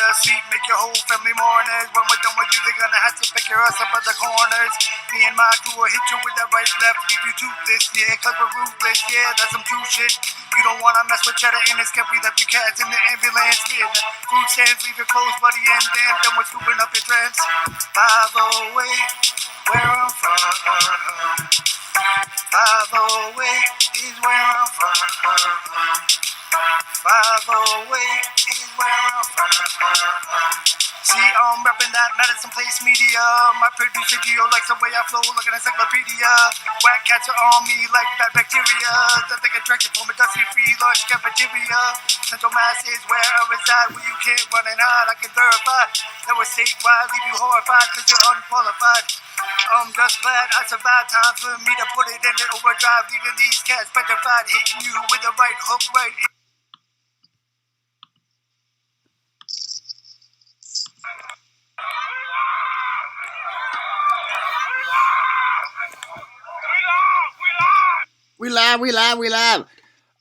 a seat, make your whole family mourners. When we're done with you, they're gonna have to pick your ass up at the corners. Me and my crew will hit you with that right left, leave you toothless, yeah, cause we're ruthless, yeah, that's some true shit. You don't wanna mess with cheddar in this camp, we left you cats in the ambulance, yeah. Food stands, leave your clothes bloody and damp, then we're scooping up your trance. By the way, where I'm from, 508 is where I'm from. 508 is where I'm from. See, I'm reppin' that medicine place media. My producer Gio likes the way I flow like an encyclopedia. Whack cats are on me like bad bacteria. That they get directed from a dusty free lunch cafeteria. Central Mass is where I reside, where you can't run and hide. I can verify that we're statewide, leave you horrified cause you're unqualified. I'm just glad I survived. Time for me to put it in the overdrive, leaving these cats petrified, hitting you with the right hook right in. We live.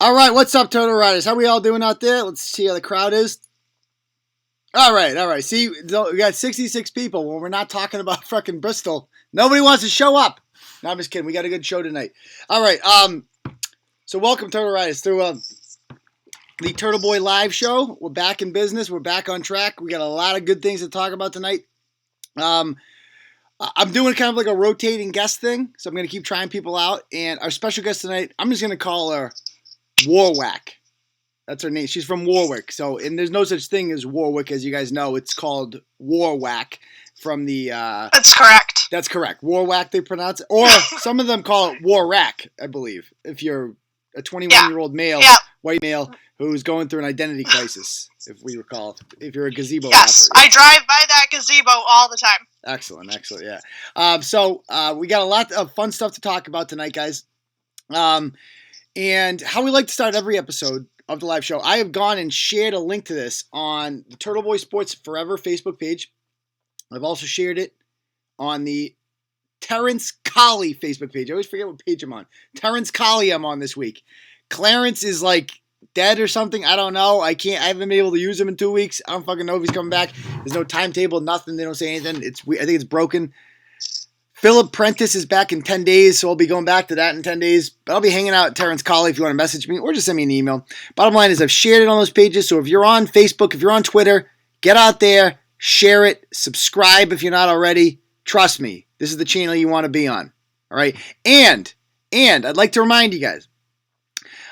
All right, what's up, Total Riders? How we all doing out there? Let's see how the crowd is. All right. See, we got 66 people when we're not talking about fucking Bristol. Nobody wants to show up. No, I'm just kidding. We got a good show tonight. All right, so welcome, Total Riders, through the Turtle Boy Live show. We're back in business. We're back on track. We got a lot of good things to talk about tonight. I'm doing kind of like a rotating guest thing, so I'm going to keep trying people out. And our special guest tonight, I'm just going to call her Warwick. That's her name. She's from Warwick. So, and there's no such thing as Warwick, as you guys know. It's called Warwack from the... That's correct. That's correct. Warwack, they pronounce it. Or some of them call it Warrack, I believe, if you're a 21-year-old male, white male, who's going through an identity crisis, if we recall, if you're a gazebo Yes, rapper. I drive by that gazebo all the time. Excellent, yeah. So we got a lot of fun stuff to talk about tonight, guys. And how we like to start every episode of the live show, I have gone and shared a link to this on the Turtle Boy Sports Forever Facebook page. I've also shared it on the Terrence Colley Facebook page. I always forget what page I'm on. Terrence Colley I'm on this week. Clarence is like dead or something. I don't know. I haven't been able to use him in 2 weeks. I don't fucking know if he's coming back. There's no timetable, nothing. They don't say anything. I think it's broken. Philip Prentice is back in 10 days, so I'll be going back to that in 10 days. But I'll be hanging out at Terrence Colley if you want to message me, or just send me an email. Bottom line is I've shared it on those pages, so if you're on Facebook, if you're on Twitter, get out there, share it, subscribe if you're not already. Trust me, this is the channel you want to be on. All right? And I'd like to remind you guys,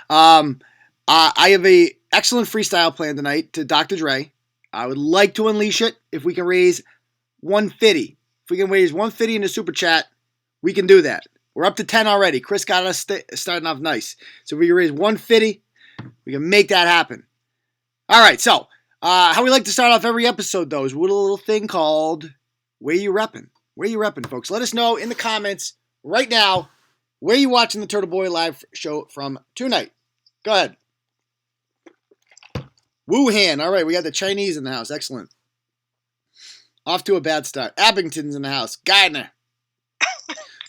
I have a excellent freestyle plan tonight to Dr. Dre. I would like to unleash it if we can raise 150. If we can raise 150 in the super chat, we can do that. We're up to 10 already. Chris got us starting off nice. So if we can raise 150, we can make that happen. All right, so how we like to start off every episode, though, is with a little thing called Where You Reppin'. Where You Reppin', folks. Let us know in the comments right now where you watching the Turtle Boy Live show from tonight. Go ahead. Wuhan. All right, we got the Chinese in the house. Excellent. Off to a bad start. Abington's in the house. Gardner.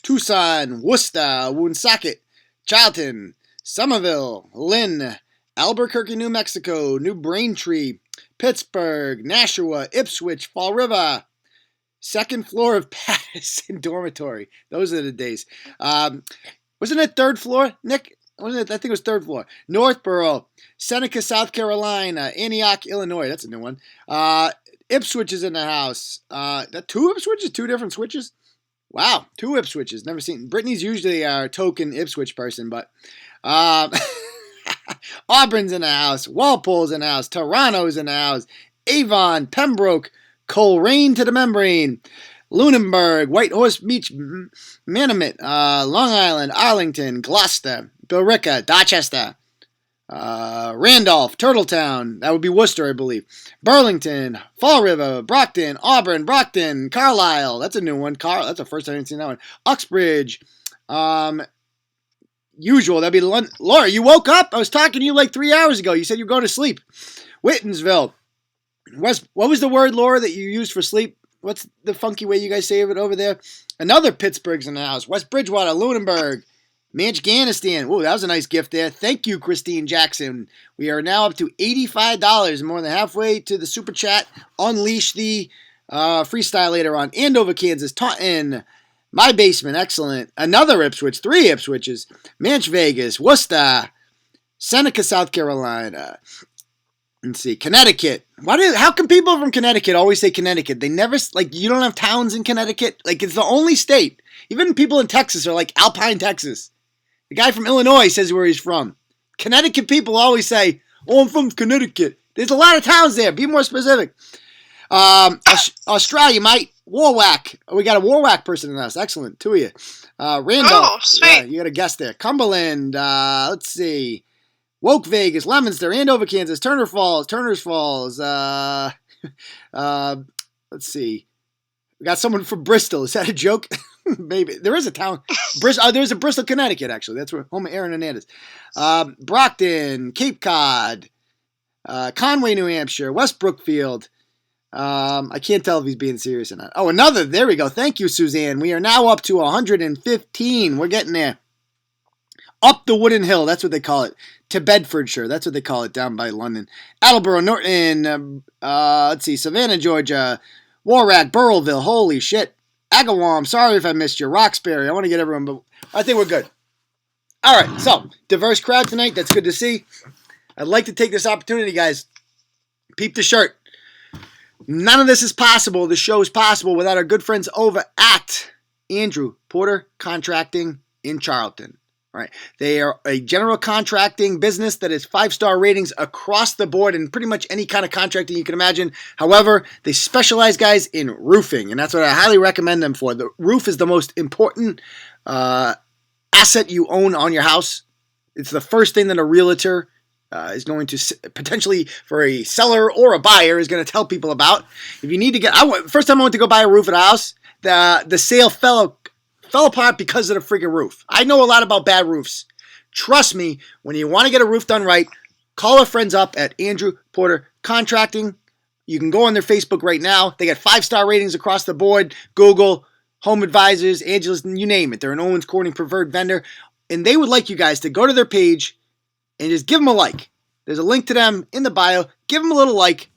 Tucson. Worcester. Woonsocket. Charlton. Somerville. Lynn. Albuquerque, New Mexico. New Braintree. Pittsburgh. Nashua. Ipswich. Fall River. Second floor of Patterson Dormitory. Those are the days. Wasn't it third floor, Nick? Wasn't it? I think it was third floor. Northborough. Seneca, South Carolina. Antioch, Illinois. That's a new one. Ipswich is in the house. Two Ipswiches? Two different switches? Wow, two Ipswiches. Never seen. Brittany's usually our token Ipswich person, but Auburn's in the house. Walpole's in the house. Toronto's in the house. Avon, Pembroke, Coleraine to the membrane. Lunenburg, Whitehorse Beach, Manamet, Long Island, Arlington, Gloucester, Billerica, Dorchester. Randolph, Turtletown, that would be Worcester, I believe. Burlington, Fall River, Brockton, Auburn, Brockton, Carlisle, that's a new one. That's the first time I've seen that one. Uxbridge, usual, that'd be Laura, you woke up? I was talking to you like 3 hours ago. You said you were going to sleep. Whittensville. What was the word, Laura, that you used for sleep? What's the funky way you guys say it over there? Another Pittsburgh's in the house. West Bridgewater, Lunenburg, Manchganistan. Whoa, that was a nice gift there. Thank you, Christine Jackson. We are now up to $85, more than halfway to the super chat. Unleash the freestyle later on. Andover, Kansas. Taunton. My basement. Excellent. Another Ipswich. 3 Ipswiches. Manch, Vegas. Worcester. Seneca, South Carolina. Let's see. Connecticut. How come people from Connecticut always say Connecticut? They never, like, you don't have towns in Connecticut? Like, it's the only state. Even people in Texas are like Alpine, Texas. The guy from Illinois says where he's from. Connecticut people always say, oh, I'm from Connecticut. There's a lot of towns there. Be more specific. Australia, mate. Warwack. Oh, we got a Warwack person in us. Excellent. 2 of you. Randolph. Oh, sweet. Yeah, you got a guest there. Cumberland. Let's see. Woke, Vegas. Leominster. Andover, Kansas. Turner Falls. Turner's Falls. Let's see. We got someone from Bristol. Is that a joke? Maybe. There is a town. There's a Bristol, Connecticut, actually. That's where home of Aaron Hernandez. Brockton, Cape Cod, Conway, New Hampshire, West Brookfield. I can't tell if he's being serious or not. Oh, another. There we go. Thank you, Suzanne. We are now up to 115. We're getting there. Up the Wooden Hill. That's what they call it. To Bedfordshire. That's what they call it down by London. Attleboro, Norton. Let's see. Savannah, Georgia. Warrack, Burrellville. Holy shit. Agawam, sorry if I missed you. Roxbury, I want to get everyone, but I think we're good. All right, so, diverse crowd tonight. That's good to see. I'd like to take this opportunity, guys. Peep the shirt. None of this is possible. The show is possible without our good friends over at Andrew Porter Contracting in Charlton. All right. They are a general contracting business that is 5-star ratings across the board in pretty much any kind of contracting you can imagine. However, they specialize, guys, in roofing, and that's what I highly recommend them for. The roof is the most important asset you own on your house. It's the first thing that a realtor is going to potentially, for a seller or a buyer, is going to tell people about. If you need to get, first time I went to go buy a roof at a house, the sale fell apart because of the freaking roof. I know a lot about bad roofs. Trust me, when you want to get a roof done right, call our friends up at Andrew Porter Contracting. You can go on their Facebook right now. They got 5-star ratings across the board. Google, Home Advisors, Angelus, you name it. They're an Owens Corning preferred vendor. And they would like you guys to go to their page and just give them a like. There's a link to them in the bio. Give them a little like.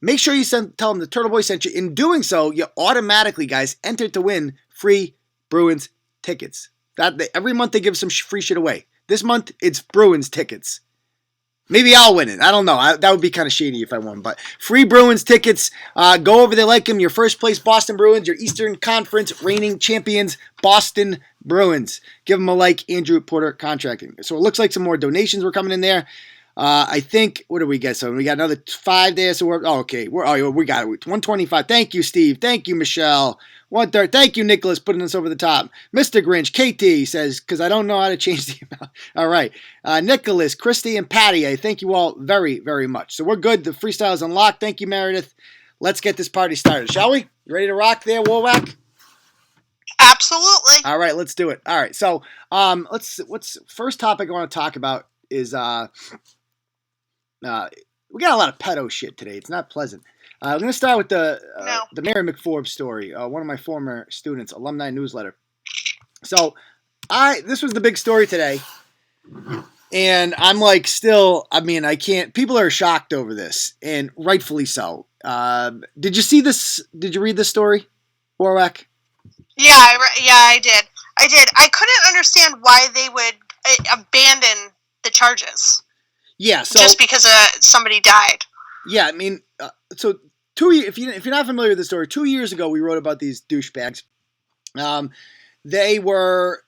Make sure you tell them the Turtle Boy sent you. In doing so, you automatically, guys, enter to win free Bruins tickets. Every month they give some free shit away. This month it's Bruins tickets. Maybe I'll win it. I don't know. That would be kind of shady if I won. But free Bruins tickets. Go over there, like them. Your first place Boston Bruins. Your Eastern Conference reigning champions Boston Bruins. Give them a like. Andrew Porter Contracting. So it looks like some more donations were coming in there. I think, what do we get? So we got another 5 there. So okay. We got it. 125. Thank you, Steve. Thank you, Michelle. 1/3. Thank you, Nicholas, putting us over the top. Mr. Grinch, KT says, because I don't know how to change the amount. All right. Nicholas, Christy, and Patty, I thank you all very, very much. So we're good. The freestyle is unlocked. Thank you, Meredith. Let's get this party started, shall we? You ready to rock there, Warwack? Absolutely. All right, let's do it. All right. So what's first topic I want to talk about is we got a lot of pedo shit today. It's not pleasant. I'm going to start with the Mary McForbes story, one of my former students, alumni newsletter. So this was the big story today, and I'm like I can't, people are shocked over this, and rightfully so. Did you see this? Did you read this story, Warwack? Yeah, I did. I couldn't understand why they would abandon the charges. Yeah, so just because somebody died. Yeah, I mean, so if you're not familiar with the story, 2 years ago we wrote about these douchebags. They were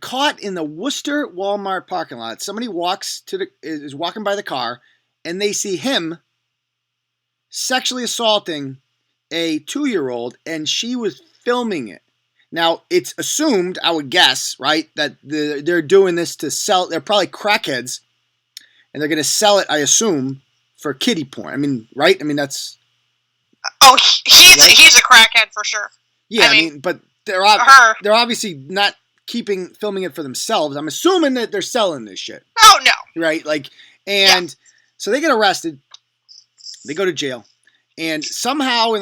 caught in the Worcester Walmart parking lot. Somebody is walking by the car, and they see him sexually assaulting a 2-year-old, and she was filming it. Now, it's assumed, I would guess, right, that they're doing this to sell. They're probably crackheads, and they're going to sell it, I assume, for kiddie porn. I mean, right? I mean, that's... Oh, he's a crackhead for sure. Yeah, I mean but they're obviously not filming it for themselves. I'm assuming that they're selling this shit. Oh, no. Right? So they get arrested. They go to jail. And somehow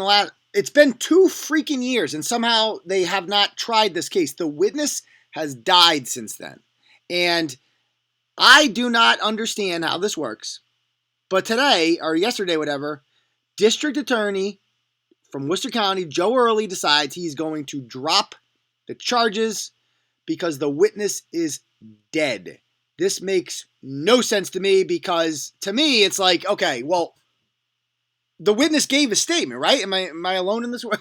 it's been 2 freaking years, and somehow they have not tried this case. The witness has died since then. And I do not understand how this works. But today, or yesterday, whatever, District Attorney from Worcester County, Joe Early, decides he's going to drop the charges because the witness is dead. This makes no sense to me because, to me, it's like, okay, well, the witness gave a statement, right? Am I alone in this way?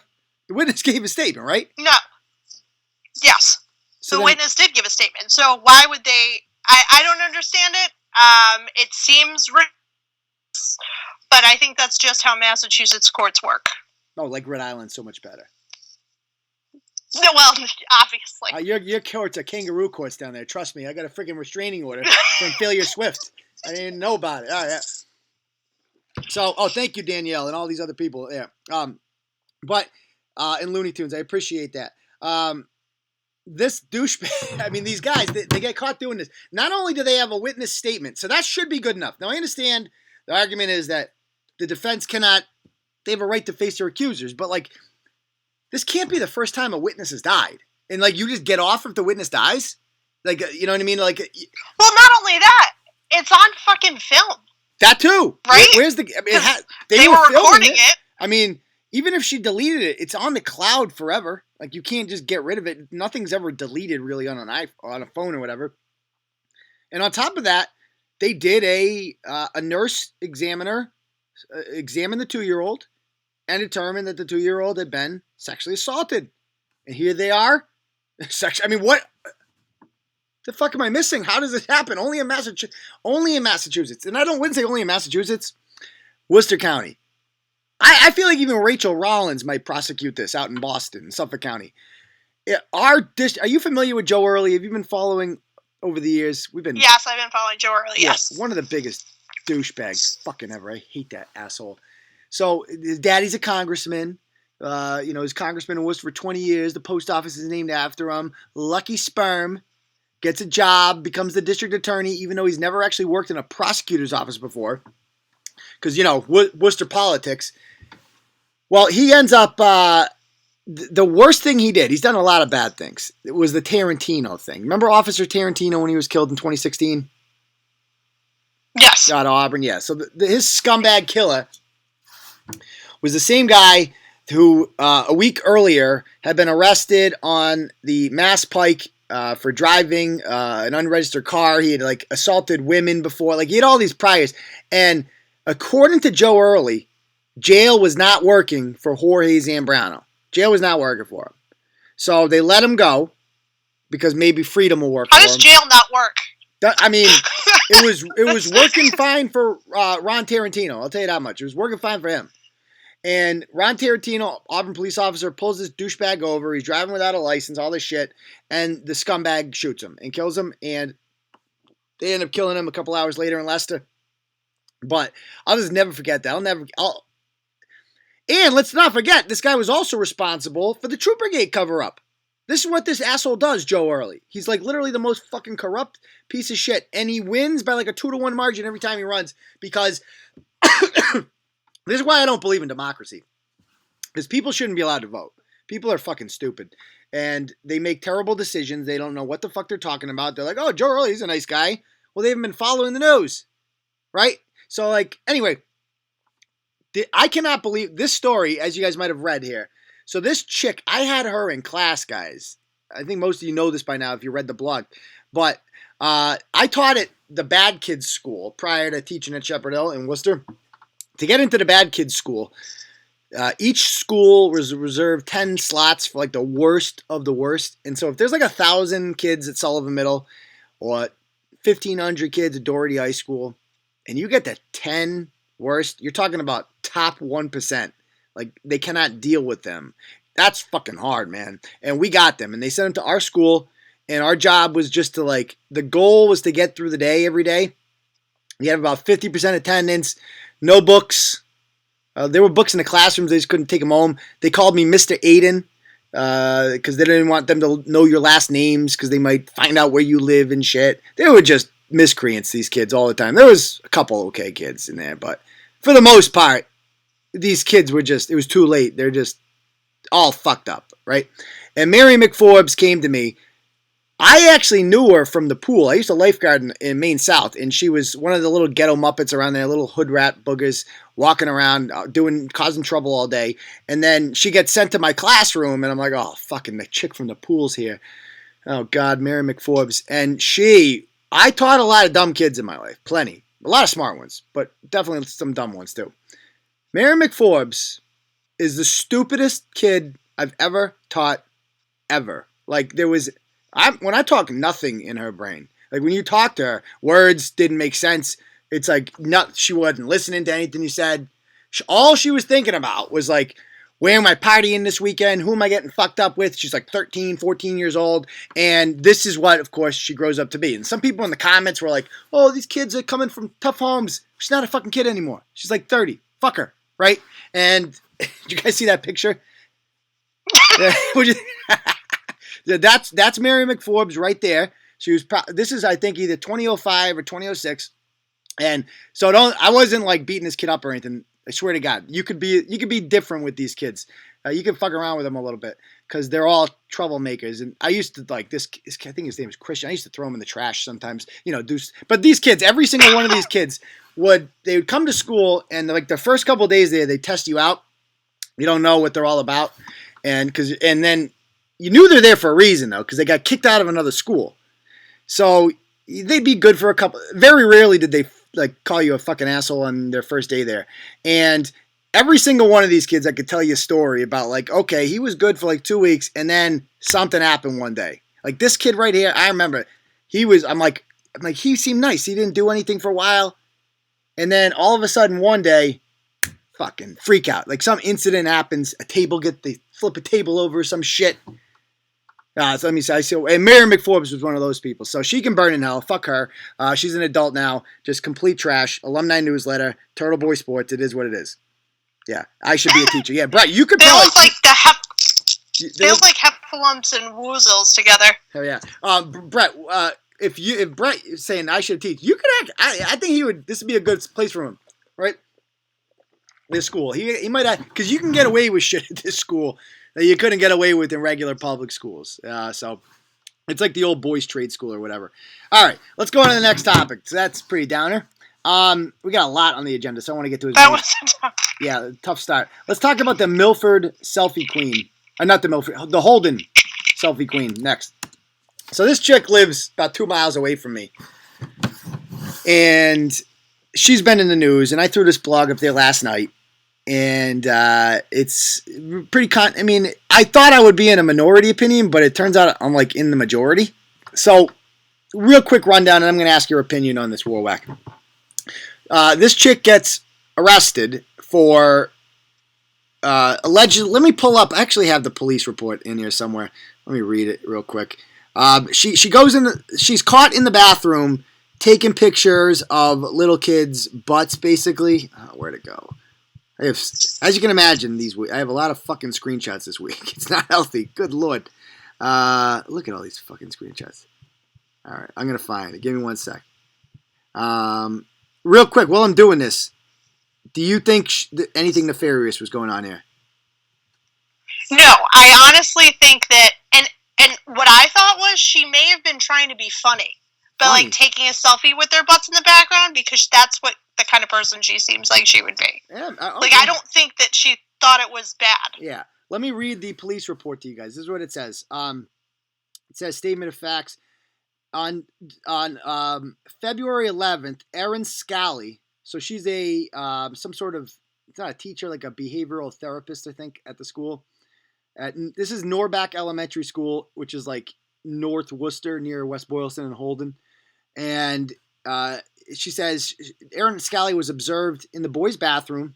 The witness gave a statement, right? No. Yes. So the then, witness did give a statement. So why would they... I don't understand it. It seems ridiculous, but I think that's just how Massachusetts courts work. oh, like Rhode Island's so much better. No, well, obviously. Your courts are kangaroo courts down there. Trust me, I got a freaking restraining order from Failure Swift. I didn't know about it. All right. Yeah. So, thank you, Danielle, and all these other people. Yeah. But in Looney Tunes, I appreciate that. This douchebag, I mean, these guys, they get caught doing this. Not only do they have a witness statement, so that should be good enough. Now, I understand the argument is that the defense cannot, they have a right to face their accusers, but, like, this can't be the first time a witness has died. And, like, you just get off if the witness dies? Like, you know what I mean? Like, well, not only that, it's on fucking film. That too. Right? Where's the, I mean, they were recording it. I mean, even if she deleted it, it's on the cloud forever. Like, you can't just get rid of it. Nothing's ever deleted really on on a phone or whatever. And on top of that, they did a nurse examiner examine the 2-year-old and determined that the 2-year-old had been sexually assaulted. And here they are. I mean, what the fuck am I missing? How does this happen? Only in Massachusetts. And I wouldn't say only in Massachusetts. Worcester County. I feel like even Rachel Rollins might prosecute this out in Boston, Suffolk County. Are you familiar with Joe Early? Have you been following over the years? Yes, I've been following Joe Early, yes. One of the biggest douchebags fucking ever. I hate that asshole. So his daddy's a congressman. He's congressman in Worcester for 20 years. The post office is named after him. Lucky sperm. Gets a job, becomes the district attorney, even though he's never actually worked in a prosecutor's office before. Because, Worcester politics. Well, he ends up, the worst thing he did, he's done a lot of bad things. It was the Tarantino thing. Remember Officer Tarantino when he was killed in 2016? Yes. Out of Auburn, yeah. So his scumbag killer was the same guy who, a week earlier, had been arrested on the Mass Pike for driving an unregistered car. He had, like, assaulted women before. Like, he had all these priors. And according to Joe Early, jail was not working for Jorge Zambrano. Jail was not working for him. So they let him go because maybe freedom will work for him. How does jail not work? I mean, it was working fine for Ron Tarantino. I'll tell you that much. It was working fine for him. And Ron Tarantino, Auburn police officer, pulls this douchebag over. He's driving without a license, all this shit. And the scumbag shoots him and kills him. And they end up killing him a couple hours later in Leicester. But I'll just never forget that. And let's not forget, this guy was also responsible for the Troop Brigade cover-up. This is what this asshole does, Joe Early. He's like literally the most fucking corrupt piece of shit. And he wins by like a 2-1 margin every time he runs. Because this is why I don't believe in democracy. Because people shouldn't be allowed to vote. People are fucking stupid. And they make terrible decisions. They don't know what the fuck they're talking about. They're like, oh, Joe Early, he's a nice guy. Well, they haven't been following the news. Right? So, like, anyway, I cannot believe this story, as you guys might have read here. So this chick, I had her in class, guys. I think most of you know this by now if you read the blog. But I taught at the Bad Kids School prior to teaching at Shepherd Hill in Worcester. To get into the Bad Kids School, each school was reserved 10 slots for like the worst of the worst. And so if there's like 1,000 kids at Sullivan Middle or 1,500 kids at Doherty High School, and you get the 10 worst, you're talking about top 1%. Like, they cannot deal with them. That's fucking hard, man. And we got them. And they sent them to our school. And our job was just to, like, the goal was to get through the day every day. You had about 50% attendance. No books. There were books in the classrooms. They just couldn't take them home. They called me Mr. Hayden because they didn't want them to know your last names because they might find out where you live and shit. They were just miscreants, these kids, all the time. There was a couple okay kids in there, but for the most part, these kids were just, it was too late. They're just all fucked up, right? And Mary McForbes came to me. I actually knew her from the pool. I used to lifeguard in Maine South, and she was one of the little ghetto Muppets around there, little hood rat boogers walking around, causing trouble all day. And then she gets sent to my classroom, and I'm like, oh, fucking the chick from the pool's here. Oh, God, Mary McForbes. And I taught a lot of dumb kids in my life, plenty. A lot of smart ones, but definitely some dumb ones, too. Mary McForbes is the stupidest kid I've ever taught, ever. Like, when I talk, nothing in her brain. Like, when you talk to her, words didn't make sense. It's like, she wasn't listening to anything you said. All she was thinking about was, like, where am I partying this weekend? Who am I getting fucked up with? She's like 13, 14 years old. And this is what, of course, she grows up to be. And some people in the comments were like, oh, these kids are coming from tough homes. She's not a fucking kid anymore. She's like 30. Fuck her. Right? And did you guys see that picture? That's Mary McForbes right there. She was. This is, I think, either 2005 or 2006. And so I wasn't like beating this kid up or anything. I swear to God, you could be different with these kids. You can fuck around with them a little bit because they're all troublemakers. And I used to like this. I think his name is Christian. I used to throw him in the trash sometimes. But these kids, every single one of these kids would come to school and like the first couple of days there, they test you out. You don't know what they're all about, and then you knew they're there for a reason though because they got kicked out of another school. So they'd be good for a couple. Very rarely did they like call you a fucking asshole on their first day there. And every single one of these kids, I could tell you a story about like, okay, he was good for like 2 weeks and then something happened one day. Like this kid right here, I remember I'm like, he seemed nice. He didn't do anything for a while. And then all of a sudden one day, fucking freak out. Like some incident happens, they flip a table over some shit. So let me say, and Mary McForbes was one of those people. So she can burn in hell. Fuck her. She's an adult now. Just complete trash. Alumni newsletter. Turtle Boy Sports. It is what it is. Yeah, I should be a teacher. Yeah, Brett, you could probably. They look like heffalumps and woozles together. Hell yeah. Brett, if Brett is saying I should teach, you could act. I think he would. This would be a good place for him, right? This school. He might have, because you can get away with shit at this school that you couldn't get away with in regular public schools. So it's like the old boys trade school or whatever. All right, let's go on to the next topic. So that's pretty downer. We got a lot on the agenda, so I want to get to it. That was tough. Yeah, tough start. Let's talk about the Milford selfie queen. Not the Milford, the Holden selfie queen next. So this chick lives about 2 miles away from me. And she's been in the news, and I threw this blog up there last night. And it's pretty I thought I would be in a minority opinion, but it turns out I'm like in the majority. So real quick rundown, and I'm going to ask your opinion on this, Warwack. This chick gets arrested for alleged. Let me pull up. I actually have the police report in here somewhere. Let me read it real quick. She goes in. She's caught in the bathroom taking pictures of little kids' butts. Basically, where'd it go? As you can imagine, I have a lot of fucking screenshots this week. It's not healthy. Good Lord. Look at all these fucking screenshots. All right, I'm gonna find it. Give me 1 sec. Real quick, while I'm doing this, do you think anything nefarious was going on here? No, I honestly think that, and what I thought was she may have been trying to be funny, but like taking a selfie with their butts in the background because that's what the kind of person she seems like she would be. Yeah, okay. Like I don't think that she thought it was bad. Yeah, let me read the police report to you guys. This is what it says. It says statement of facts on February 11th. Erin Scally. So she's a some sort of, it's not a teacher, like a behavioral therapist, I think, at the school. This is Norback Elementary School, which is like North Worcester near West Boylston and Holden. And she says Erin Scally was observed in the boys' bathroom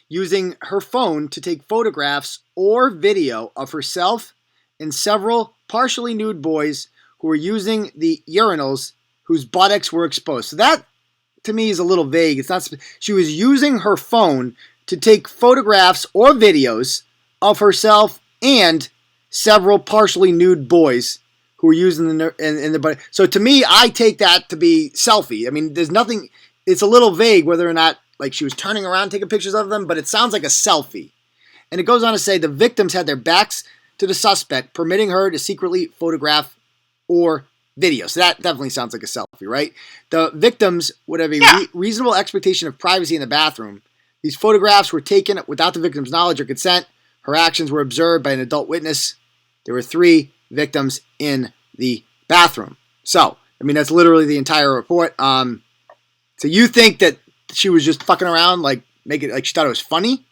using her phone to take photographs or video of herself and several partially nude boys who were using the urinals whose buttocks were exposed. So that, to me, is a little vague. It's not. She was using her phone to take photographs or videos of herself and several partially nude boys who were using the butt. So to me, I take that to be selfie. I mean, there's nothing. It's a little vague whether or not like she was turning around taking pictures of them, but it sounds like a selfie. And it goes on to say the victims had their backs to the suspect, permitting her to secretly photograph or video. So that definitely sounds like a selfie, right? The victims would have a reasonable expectation of privacy in the bathroom. These photographs were taken without the victim's knowledge or consent. Her actions were observed by an adult witness. There were 3 victims in the bathroom. So, I mean, that's literally the entire report. So you think that she was just fucking around, like, make it like she thought it was funny?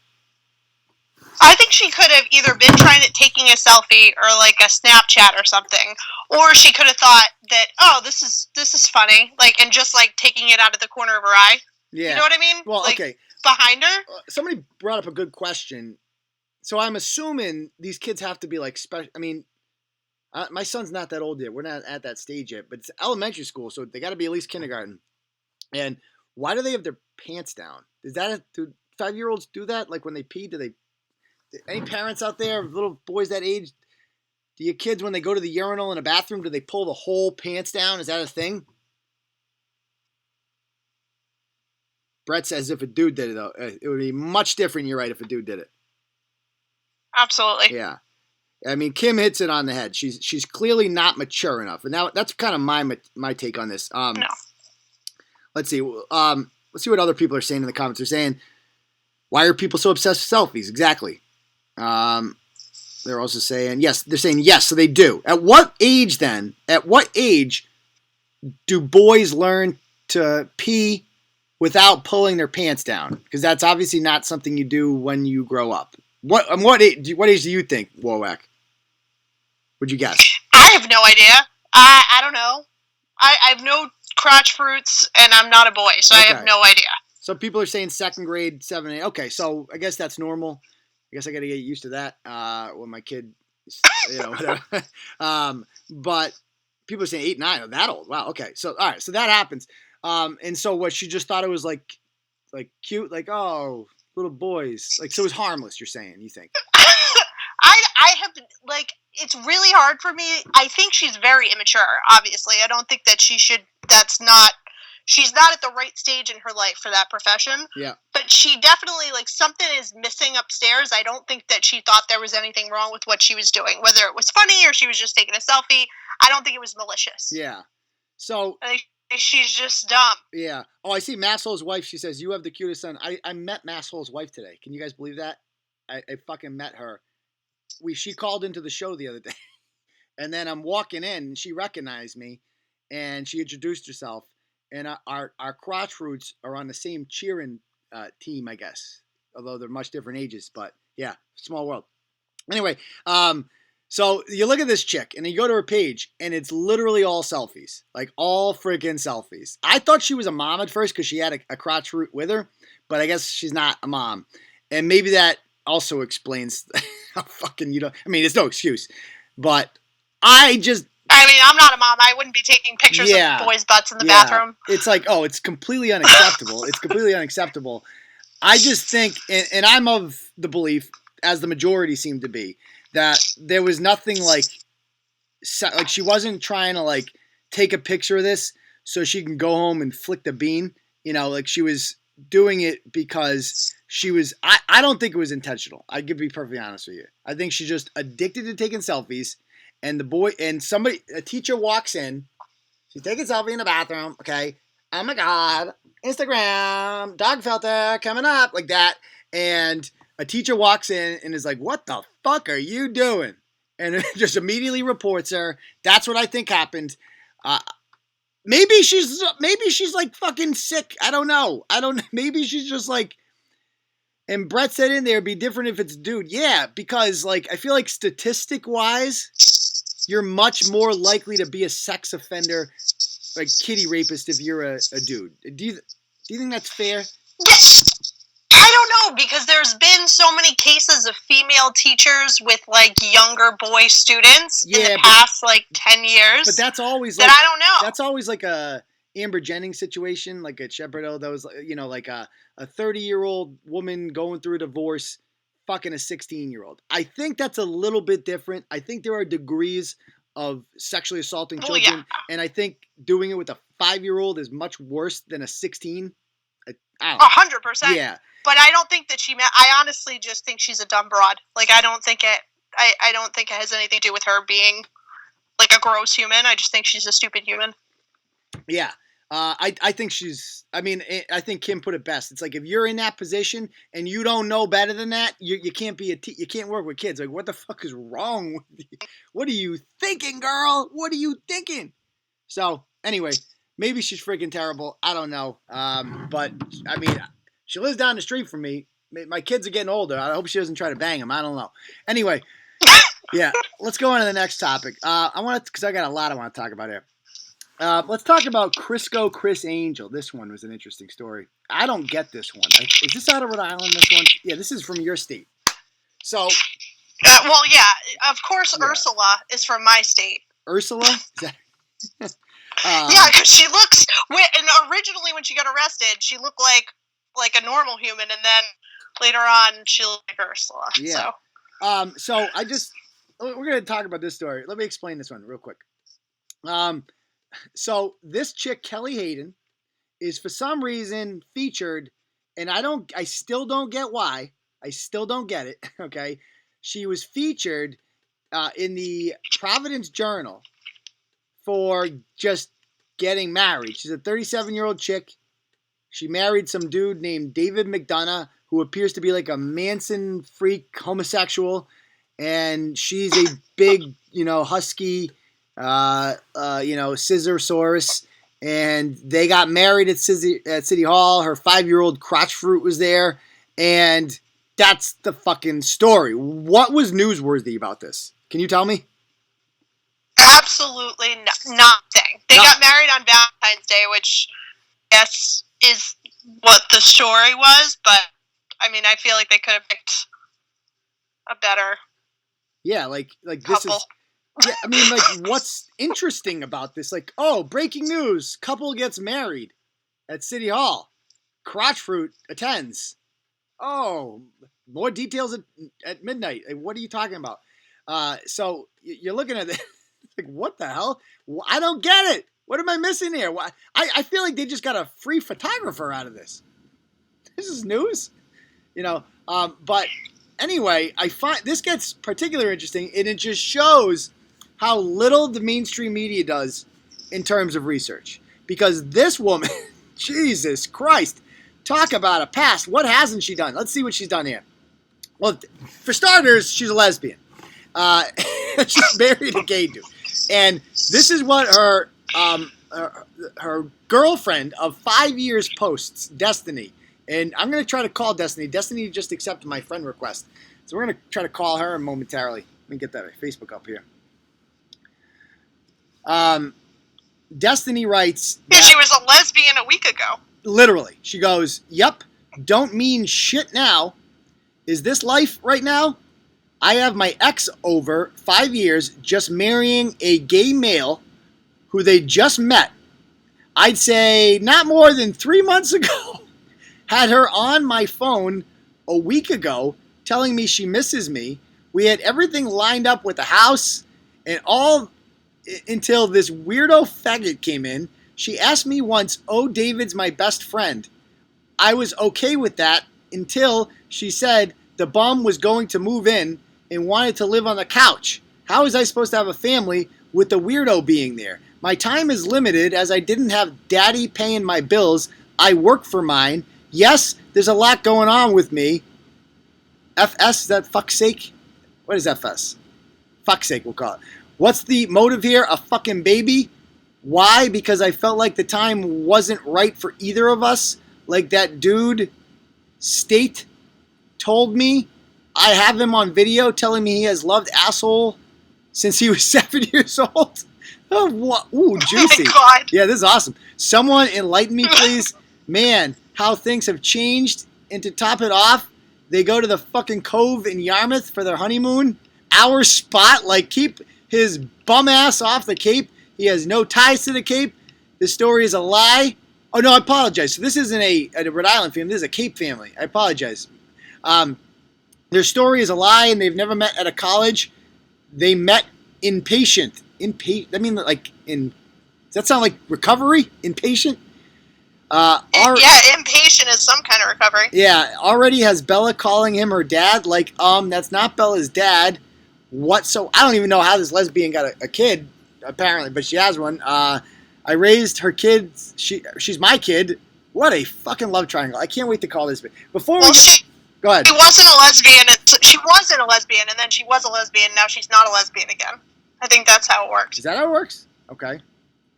I think she could have either been taking a selfie or like a Snapchat or something, or she could have thought that, oh, this is funny, like, and just like taking it out of the corner of her eye. Yeah. You know what I mean? Well, like, okay. Behind her. Somebody brought up a good question. So I'm assuming these kids have to be like special. I mean, my son's not that old yet. We're not at that stage yet, but it's elementary school, so they got to be at least kindergarten. And why do they have their pants down? Do 5-year-olds do that? Like when they pee, do they? Any parents out there, little boys that age, do your kids, when they go to the urinal in a bathroom, do they pull the whole pants down? Is that a thing? Brett says if a dude did it, though, it would be much different, you're right, if a dude did it. Absolutely. Yeah. I mean, Kim hits it on the head. She's clearly not mature enough. And now that's kind of my take on this. No. Let's see. Let's see what other people are saying in the comments. They're saying, why are people so obsessed with selfies? Exactly. They're also saying, yes, they're saying yes, so they do. At what age then? At what age do boys learn to pee without pulling their pants down? Because that's obviously not something you do when you grow up. What age do you think, Warwack? Would you guess? I have no idea. I don't know. I have no crotch fruits, and I'm not a boy, so okay. I have no idea. So people are saying 2nd grade, 7, 8. Okay, so I guess that's normal. I guess I got to get used to that when my kid, whatever. But people are saying 8, 9, that old. Wow. Okay. So all right. So that happens. And so what? She just thought it was like cute, like, oh, little boys. Like, so it was harmless. You're saying? You think? I have, like, it's really hard for me. I think she's very immature. Obviously, I don't think that she should. She's not at the right stage in her life for that profession. Yeah. But she definitely, like, something is missing upstairs. I don't think that she thought there was anything wrong with what she was doing, whether it was funny or she was just taking a selfie. I don't think it was malicious. Yeah. So I think she's just dumb. Yeah. Oh, I see Masshole's wife. She says, you have the cutest son. I met Masshole's wife today. Can you guys believe that? I fucking met her. She called into the show the other day. And then I'm walking in, and she recognized me, and she introduced herself. And our crotch roots are on the same cheering team, I guess. Although they're much different ages. But, yeah, small world. Anyway, so you look at this chick, and you go to her page, and it's literally all selfies. Like, all freaking selfies. I thought she was a mom at first because she had a crotch root with her. But I guess she's not a mom. And maybe that also explains how fucking you don't... I mean, it's no excuse. But I'm not a mom. I wouldn't be taking pictures of boys' butts in the bathroom. It's like, oh, it's completely unacceptable. It's completely unacceptable. I just think, and I'm of the belief, as the majority seem to be, that there was nothing like she wasn't trying to like take a picture of this so she can go home and flick the bean. Like she was doing it because she was, I don't think it was intentional. I could be perfectly honest with you. I think she's just addicted to taking selfies. And a teacher walks in, she's taking a selfie in the bathroom, okay? Oh my God, Instagram, dog filter coming up, like that. And a teacher walks in and is like, what the fuck are you doing? And it just immediately reports her. That's what I think happened. Maybe she's like fucking sick. I don't know. Maybe she's just like, and Brett said in there, it'd be different if it's a dude. Yeah, because like, I feel like statistic wise, you're much more likely to be a sex offender, like kitty rapist, if you're a dude. Do you think that's fair? I don't know, because there's been so many cases of female teachers with like younger boy students in the past 10 years. But that's always I don't know. That's always like a Amber Jennings situation, like at Shepherdo. That was like a 30-year-old woman going through a divorce, fucking a 16-year-old. I think that's a little bit different. I think there are degrees of sexually assaulting children, and I think doing it with a 5-year-old is much worse than a 16. 100%. Yeah. But I don't think that I honestly just think she's a dumb broad. Like, I don't think it has anything to do with her being like a gross human. I just think she's a stupid human. Yeah. I think I think Kim put it best. It's like if you're in that position and you don't know better than that, you can't be you can't work with kids. Like, what the fuck is wrong with you? What are you thinking, girl? What are you thinking? So anyway, maybe she's freaking terrible. I don't know. But I mean, she lives down the street from me. My kids are getting older. I hope she doesn't try to bang him. I don't know. Anyway, yeah, let's go on to the next topic. Because I got a lot I want to talk about here. Let's talk about Crisco Chris Angel. This one was an interesting story. I don't get this one. Is this out of Rhode Island, this one? Yeah, this is from your state. So. Well, yeah, of course, yeah. Ursula is from my state. Ursula? Yeah, because she looks. And originally, when she got arrested, she looked like a normal human, and then later on, she looked like Ursula. Yeah. So we're gonna talk about this story. Let me explain this one real quick. So this chick, Kelly Hayden, is for some reason featured, and I still don't get why. I still don't get it. Okay, she was featured in the Providence Journal for just getting married. She's a 37-year-old chick. She married some dude named David McDonough, who appears to be like a Manson freak homosexual, and she's a big, husky. Scissorsaurus, and they got married at City Hall. Her 5-year-old crotch fruit was there, and that's the fucking story. What was newsworthy about this? Can you tell me? Absolutely nothing. They got married on Valentine's Day, which I guess is what the story was, but I mean, I feel like they could have picked a better like couple. This is. Yeah, I mean, like, what's interesting about this? Like, oh, breaking news. Couple gets married at City Hall. Crotch fruit attends. Oh, more details at midnight. Like, what are you talking about? So you're looking at it like, what the hell? I don't get it. What am I missing here? I feel like they just got a free photographer out of this. This is news. But anyway, I find this gets particularly interesting, and it just shows how little the mainstream media does in terms of research. Because this woman, Jesus Christ, talk about a past. What hasn't she done? Let's see what she's done here. Well, for starters, she's a lesbian. She's married a gay dude. And this is what her girlfriend of 5 years posts, Destiny. And I'm going to try to call Destiny. Destiny just accepted my friend request. So we're going to try to call her momentarily. Let me get that Facebook up here. Destiny writes that, she was a lesbian a week ago. Literally. She goes, "Yep, don't mean shit now. Is this life right now? I have my ex over 5 years just marrying a gay male who they just met. I'd say not more than 3 months ago. Had her on my phone a week ago telling me she misses me. We had everything lined up with the house and all until this weirdo faggot came in. She asked me once, 'Oh, David's my best friend.' I was okay with that until she said the bum was going to move in and wanted to live on the couch. How was I supposed to have a family with the weirdo being there? My time is limited as I didn't have daddy paying my bills. I work for mine. Yes, there's a lot going on with me." FS, is that fuck's sake? What is FS? Fuck's sake, we'll call it. What's the motive here? A fucking baby? Why? Because I felt like the time wasn't right for either of us. Like that dude, State, told me. I have him on video telling me he has loved asshole since he was 7 years old. Oh, what? Ooh, juicy. Oh my God. Yeah, this is awesome. Someone enlighten me, please. Man, how things have changed. And to top it off, they go to the fucking Cove in Yarmouth for their honeymoon. Our spot, like, keep his bum ass off the Cape. He has no ties to the Cape. This story is a lie. Oh, no, I apologize. So this isn't a Rhode Island family. This is a Cape family. I apologize. Their story is a lie, and they've never met at a college. They met inpatient. I mean, like, does that sound like recovery? Inpatient? Yeah, impatient is some kind of recovery. Yeah, already has Bella calling him her dad. Like, that's not Bella's dad. What? So I don't even know how this lesbian got a kid apparently, but she has one. I raised her kids. She's my kid. What a fucking love triangle! I can't wait to call this. Before we go ahead. She wasn't a lesbian. She wasn't a lesbian, and then she was a lesbian. Now she's not a lesbian again. I think that's how it works. Is that how it works? Okay.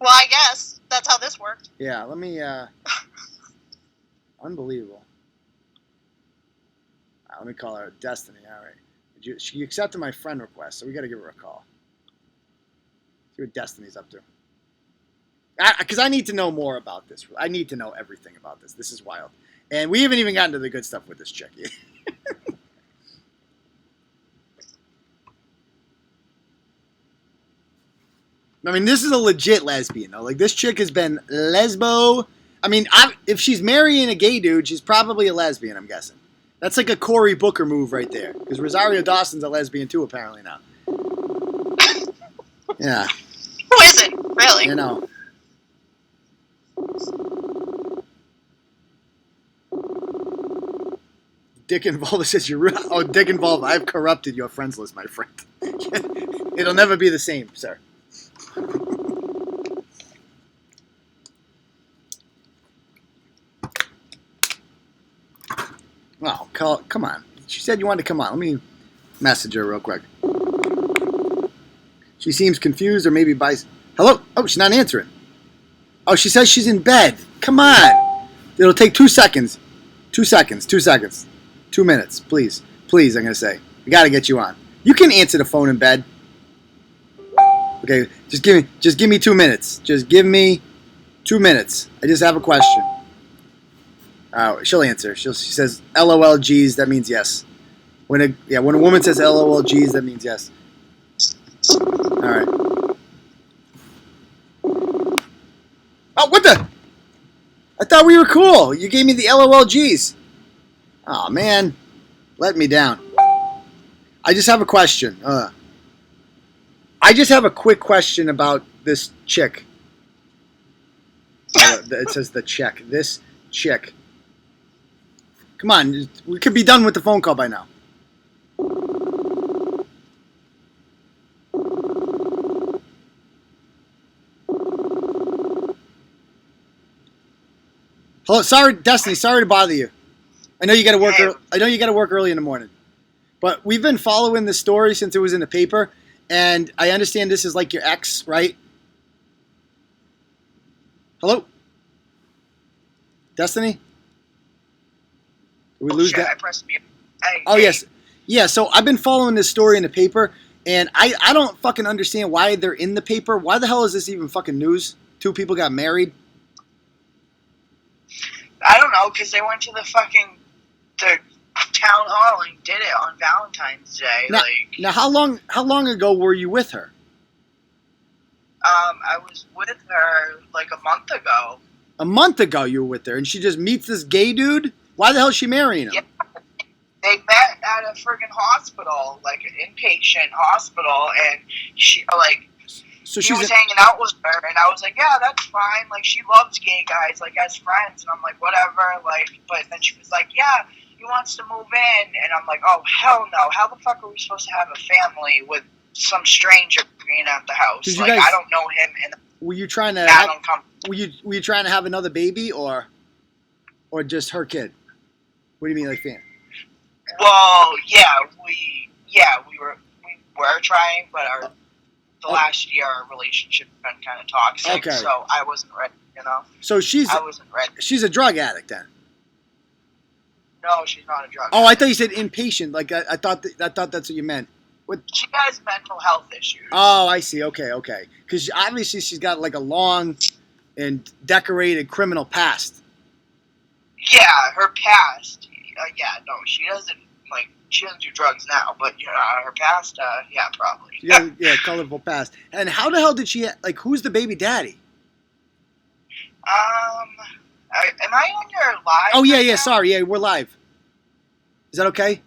Well, I guess that's how this worked. Yeah. Let me. Unbelievable. Let me call her Destiny. All right. She accepted my friend request, so we got to give her a call. See what Destiny's up to. Because I need to know more about this. I need to know everything about this. This is wild. And we haven't even gotten to the good stuff with this chick yet. I mean, this is a legit lesbian, though. Like, this chick has been lesbo. I mean, if she's marrying a gay dude, she's probably a lesbian, I'm guessing. That's like a Cory Booker move right there. Because Rosario Dawson's a lesbian, too, apparently, now. Yeah. Who is it? Really? You know. Dick involved says you're... Oh, Dick involved. I've corrupted your friends list, my friend. It'll never be the same, sir. Well, come on. She said you wanted to come on. Let me message her real quick. She seems confused or maybe Hello? Oh, she's not answering. Oh, she says she's in bed. Come on. It'll take 2 seconds. 2 seconds. 2 seconds. 2 minutes. Please. Please, I'm going to say. We got to get you on. You can answer the phone in bed. Okay, just give me 2 minutes. Just give me 2 minutes. I just have a question. She'll answer. She says LOL geez, that means yes. When a woman says LOL geez, that means yes. All right. Oh, what the? I thought we were cool. You gave me the LOL geez. Oh man, let me down. I just have a question. I just have a quick question about this chick. It says the chick. This chick. Come on, we could be done with the phone call by now. Hello, sorry, Destiny. Sorry to bother you. I know you got to work. I know you got to work early in the morning, but we've been following this story since it was in the paper. And I understand this is like your ex, right? Hello? Destiny? Did we lose that? I pressed mute. Hey, oh, yes. Yeah, so I've been following this story in the paper, and I don't fucking understand why they're in the paper. Why the hell is this even fucking news? 2 people got married? I don't know, because they went to the town hall and did it on Valentine's Day. Now, how long ago were you with her? I was with her like a month ago. A month ago you were with her, and she just meets this gay dude? Why the hell is she marrying him? Yeah. They met at a friggin' hospital, like an inpatient hospital, and she he was hanging out with her, and I was like, yeah, that's fine. Like, she loves gay guys, like, as friends, and I'm like, whatever. Like, but then she was like, yeah, he wants to move in, and I'm like, oh, hell no. How the fuck are we supposed to have a family with some stranger being at the house? Like, I don't know him, and were you trying to were you trying to have another baby, or just her kid? What do you mean, like, fan? Well, we were trying, but the last year our relationship had been kind of toxic. Okay. So I wasn't ready, you know. So I wasn't ready. She's a drug addict then. No, she's not a drug addict. Oh, I thought you said inpatient. Like I thought that's what you meant. She has mental health issues. Oh, I see. Okay. Because obviously she's got like a long and decorated criminal past. Yeah, her past. No, she doesn't do drugs now, but her past. Yeah, probably. Yeah, colorful past. And how the hell did she? Who's the baby daddy? Am I on your live? Oh yeah, yeah. Sorry, yeah, we're live. Is that okay?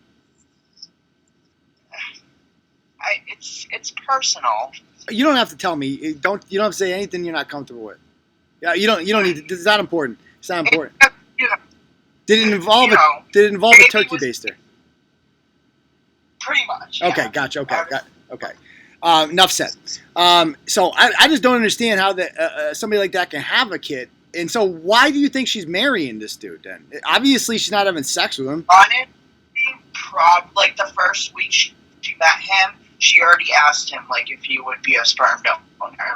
It's personal. You don't have to tell me. You don't have to say anything you're not comfortable with. Yeah, you don't need to. This is not important. It's not important. Did it involve a turkey baster? Pretty much. Okay, yeah. gotcha. Okay. Enough said. So I just don't understand how somebody like that can have a kid. And so why do you think she's marrying this dude then? Obviously, she's not having sex with him. Honestly, like the first week she met him, she already asked him like if he would be a sperm donor.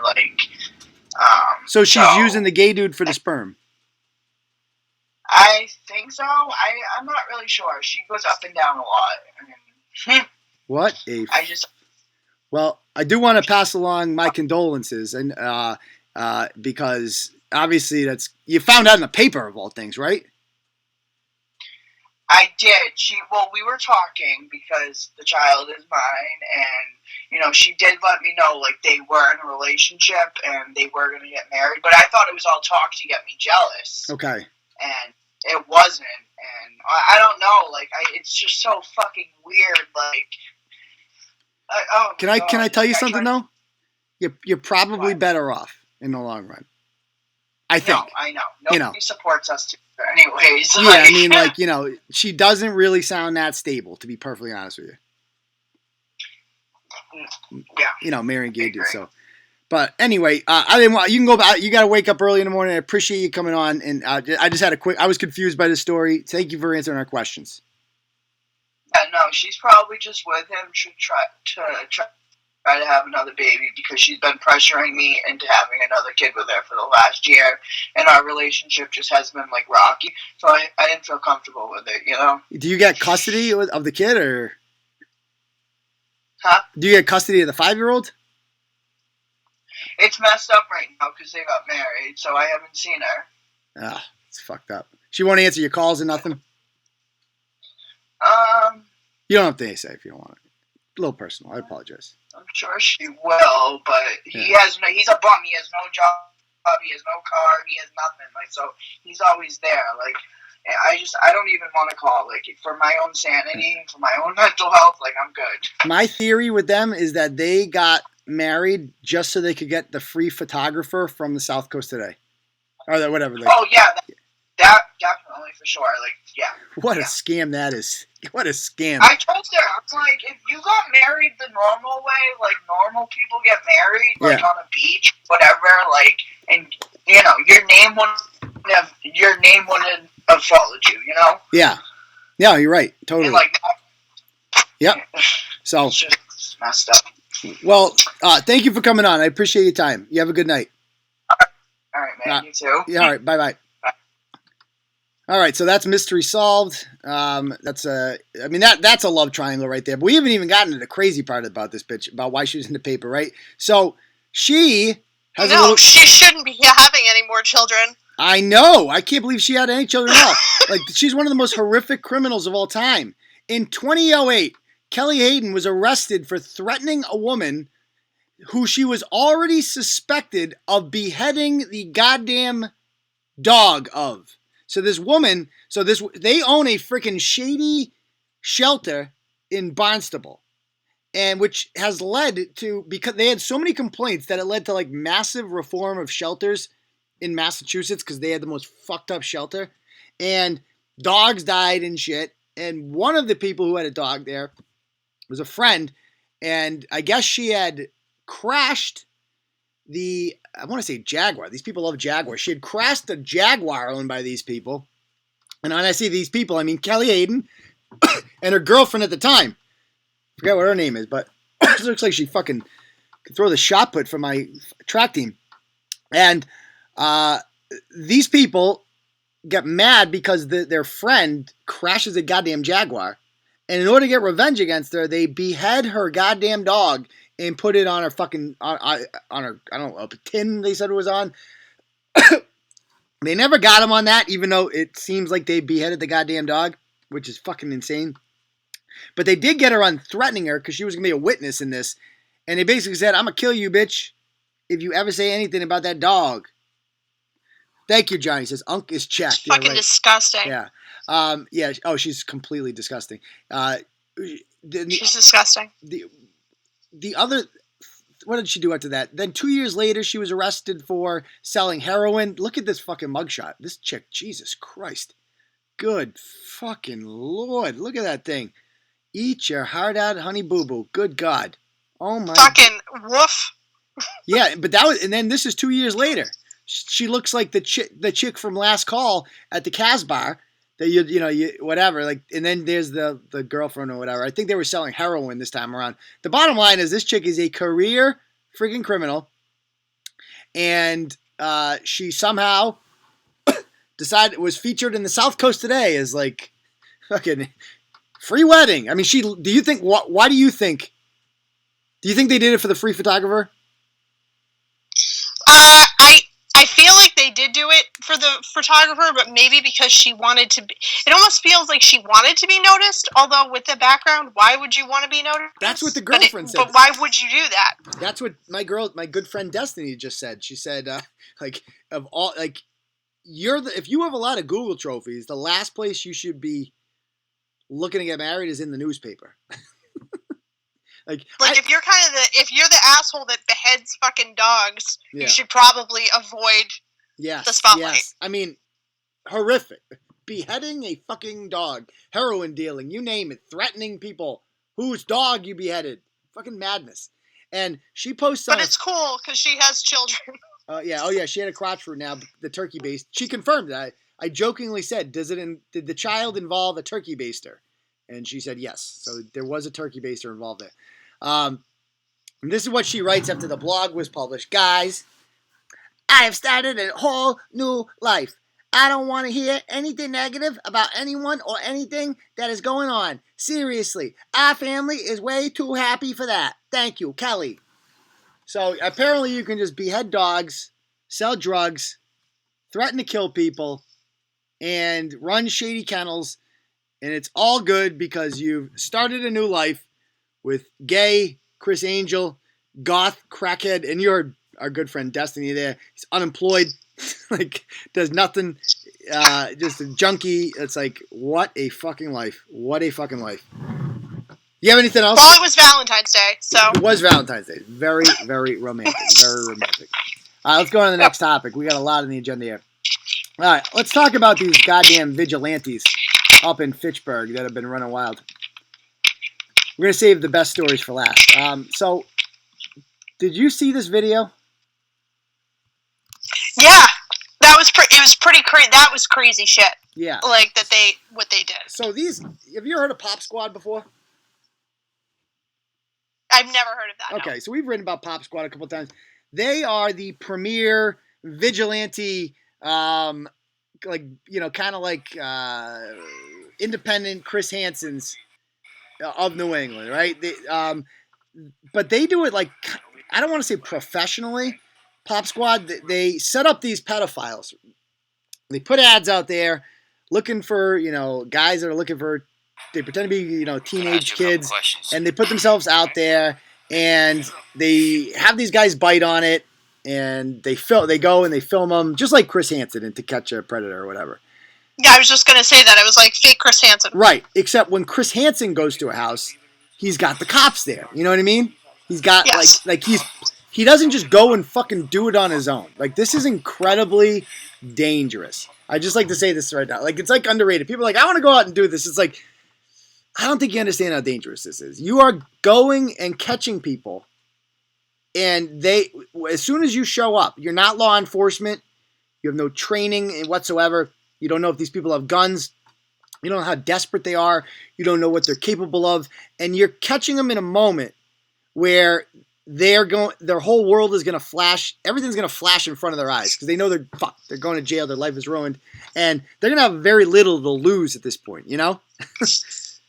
Like, so she's using the gay dude for the sperm. I think so. I'm not really sure. She goes up and down a lot. What a... Well, I do want to pass along my condolences, and because obviously you found out in the paper of all things, right? I did. We were talking because the child is mine, and she did let me know like they were in a relationship and they were going to get married, but I thought it was all talk to get me jealous. Okay. And it wasn't, and I don't know. Like, it's just so fucking weird. Like, can I tell you something though? You're probably better off in the long run. I think. No, I know. Nobody supports us anyways. Yeah, I mean, she doesn't really sound that stable, to be perfectly honest with you. Yeah. Marrying gay dudes. So, but anyway, I didn't want you can go back. You got to wake up early in the morning. I appreciate you coming on, and I just had I was confused by the story. Thank you for answering our questions. Yeah, no, she's probably just with him to try to have another baby because she's been pressuring me into having another kid with her for the last year, and our relationship just has been like rocky. So I didn't feel comfortable with it. Do you get custody of the kid, or? Huh? Do you get custody of the 5-year-old? It's messed up right now because they got married, so I haven't seen her. Ah, it's fucked up. She won't answer your calls or nothing? You don't have to say if you don't want it. A little personal. I apologize. I'm sure she will, but he's a bum. He has no job. He has no car. He has nothing. Like, so he's always there. Like, I don't even want to call. Like, for my own sanity, for my own mental health, like, I'm good. My theory with them is that they got married just so they could get the free photographer from the South Coast today. Or whatever. Oh, yeah. That definitely, for sure. Like, yeah. What a scam that is. What a scam. I told her, I'm like, if you got married the normal way, like normal people get married, like on a beach, whatever, like, and, your name wouldn't have followed you, Yeah. Yeah, you're right. Totally. And like, yep. So. It's just messed up. Well, thank you for coming on. I appreciate your time. You have a good night. All right, man. You too. Yeah, all right. Bye-bye. All right, so that's mystery solved. That's a love triangle right there. But we haven't even gotten to the crazy part about this bitch, about why she was in the paper, right? So she has she shouldn't be having any more children. I know. I can't believe she had any children at all. Like, she's one of the most horrific criminals of all time. In 2008, Kelly Hayden was arrested for threatening a woman who she was already suspected of beheading the goddamn dog of. So this woman, they own a freaking shady shelter in Barnstable, and which has led to, because they had so many complaints that it led to like massive reform of shelters in Massachusetts because they had the most fucked up shelter, and dogs died and shit. And one of the people who had a dog there was a friend, and I guess she had crashed I want to say Jaguar. These people love Jaguar. She had crashed a Jaguar owned by these people. And when I say these people, I mean Kelly Hayden and her girlfriend at the time. I forget what her name is, but it looks like she fucking could throw the shot put for my track team. And these people get mad because their friend crashes a goddamn Jaguar. And in order to get revenge against her, they behead her goddamn dog and put it on her fucking, on her, I don't know, a tin they said it was on. They never got him on that, even though it seems like they beheaded the goddamn dog, which is fucking insane. But they did get her on threatening her because she was going to be a witness in this. And they basically said, I'm going to kill you, bitch, if you ever say anything about that dog. Thank you, Johnny. He says, Unk is checked. It's fucking disgusting. Yeah. Yeah. Oh, she's completely disgusting. She's disgusting. The other, what did she do after that? Then 2 years later, she was arrested for selling heroin. Look at this fucking mugshot. This chick, Jesus Christ. Good fucking Lord. Look at that thing. Eat your heart out, honey boo boo. Good God. Oh my. Fucking woof. Yeah, but that was, and then this is 2 years later. She looks like the chick from Last Call at the Casbah. That you whatever, like, and then there's the girlfriend or whatever. I think they were selling heroin this time around. The bottom line is this chick is a career freaking criminal, and she somehow was featured in the South Coast Today as like fucking free wedding. I mean, do you think why do you think? Do you think they did it for the free photographer? I feel like they did do it for the photographer, but maybe because she wanted to be. It almost feels like she wanted to be noticed, although with the background, why would you want to be noticed? That's what the girlfriend said. But why would you do that? That's what my good friend Destiny just said. She said, like, of all, like, if you have a lot of Google trophies, the last place you should be looking to get married is in the newspaper. If you're the asshole that beheads fucking dogs, you should probably avoid the spotlight. Yes. I mean, horrific. Beheading a fucking dog, heroin dealing, you name it, threatening people whose dog you beheaded. Fucking madness. And she posts But it's cool because she has children. She had a crotch fruit now, the turkey baster. She confirmed that. I jokingly said, did the child involve a turkey baster? And she said yes. So there was a turkey baster involved there. And this is what she writes after the blog was published. Guys, I have started a whole new life. I don't want to hear anything negative about anyone or anything that is going on. Seriously, our family is way too happy for that. Thank you, Kelly. So apparently you can just behead dogs, sell drugs, threaten to kill people, and run shady kennels, and it's all good because you've started a new life with gay Chris Angel, goth crackhead, and our good friend Destiny there. He's unemployed, like, does nothing, just a junkie. It's like, what a fucking life. What a fucking life. You have anything else? Well, it was Valentine's Day, so. It was Valentine's Day. Very, very romantic. Very romantic. All right, let's go on to the next topic. We got a lot on the agenda here. All right, let's talk about these goddamn vigilantes up in Fitchburg that have been running wild. We're going to save the best stories for last. So, did you see this video? Yeah, it was pretty crazy. That was crazy shit. Yeah. Like, what they did. So have you heard of Pop Squad before? I've never heard of that. Okay, no. So we've written about Pop Squad a couple of times. They are the premier vigilante, kind of like independent Chris Hansen's of New England, right? But they do it like, I don't want to say professionally. Pop Squad, they set up these pedophiles. They put ads out there looking for, guys that are looking for, they pretend to be, teenage kids, and they put themselves out there, and they have these guys bite on it, and they go and they film them, just like Chris Hansen in To Catch a Predator or whatever. Yeah, I was just going to say that. It was like fake Chris Hansen. Right, except when Chris Hansen goes to a house, he's got the cops there. You know what I mean? He's got, yes. He doesn't just go and fucking do it on his own. Like, this is incredibly dangerous. I just like to say this right now. Like, it's like underrated. People are like, I want to go out and do this. It's like, I don't think you understand how dangerous this is. You are going and catching people, and as soon as you show up, you're not law enforcement. You have no training whatsoever. You don't know if these people have guns. You don't know how desperate they are. You don't know what they're capable of. And you're catching them in a moment where their whole world is going to flash. Everything's going to flash in front of their eyes because they know they're fucked. They're going to jail. Their life is ruined. And they're going to have very little to lose at this point,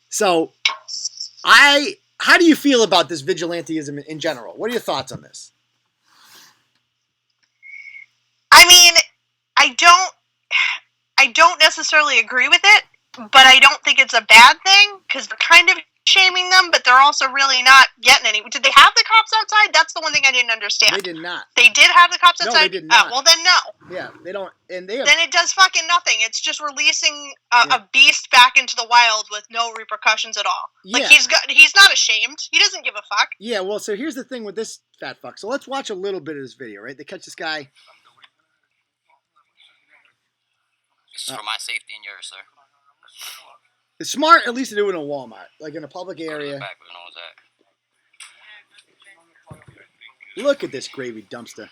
So, how do you feel about this vigilantism in general? What are your thoughts on this? I mean, I don't necessarily agree with it, but I don't think it's a bad thing because they're kind of shaming them, but they're also really not getting any. Did they have the cops outside? That's the one thing I didn't understand. They did not. They did have the cops outside? No, they did not. Oh, well, then no. Yeah, they don't. And they Then it does fucking nothing. It's just releasing a beast back into the wild with no repercussions at all. Like, he's not ashamed. He doesn't give a fuck. Yeah, well, so here's the thing with this fat fuck. So let's watch a little bit of this video, right? They catch this guy. This is for my safety and yours, sir. It's smart, at least, to do it in a Walmart, like in a public area. Back where no one's at. Look at this gravy dumpster.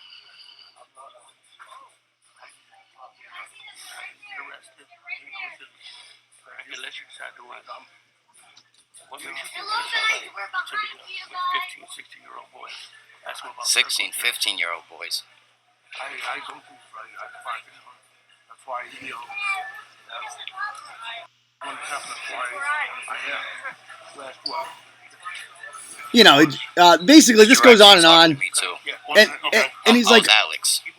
What makes you think to be with 15, 16-year-old boys? 16, 15-year-old boys. I go through that's why you know, basically this goes on and on. Me too. And he's like, Alex. Keep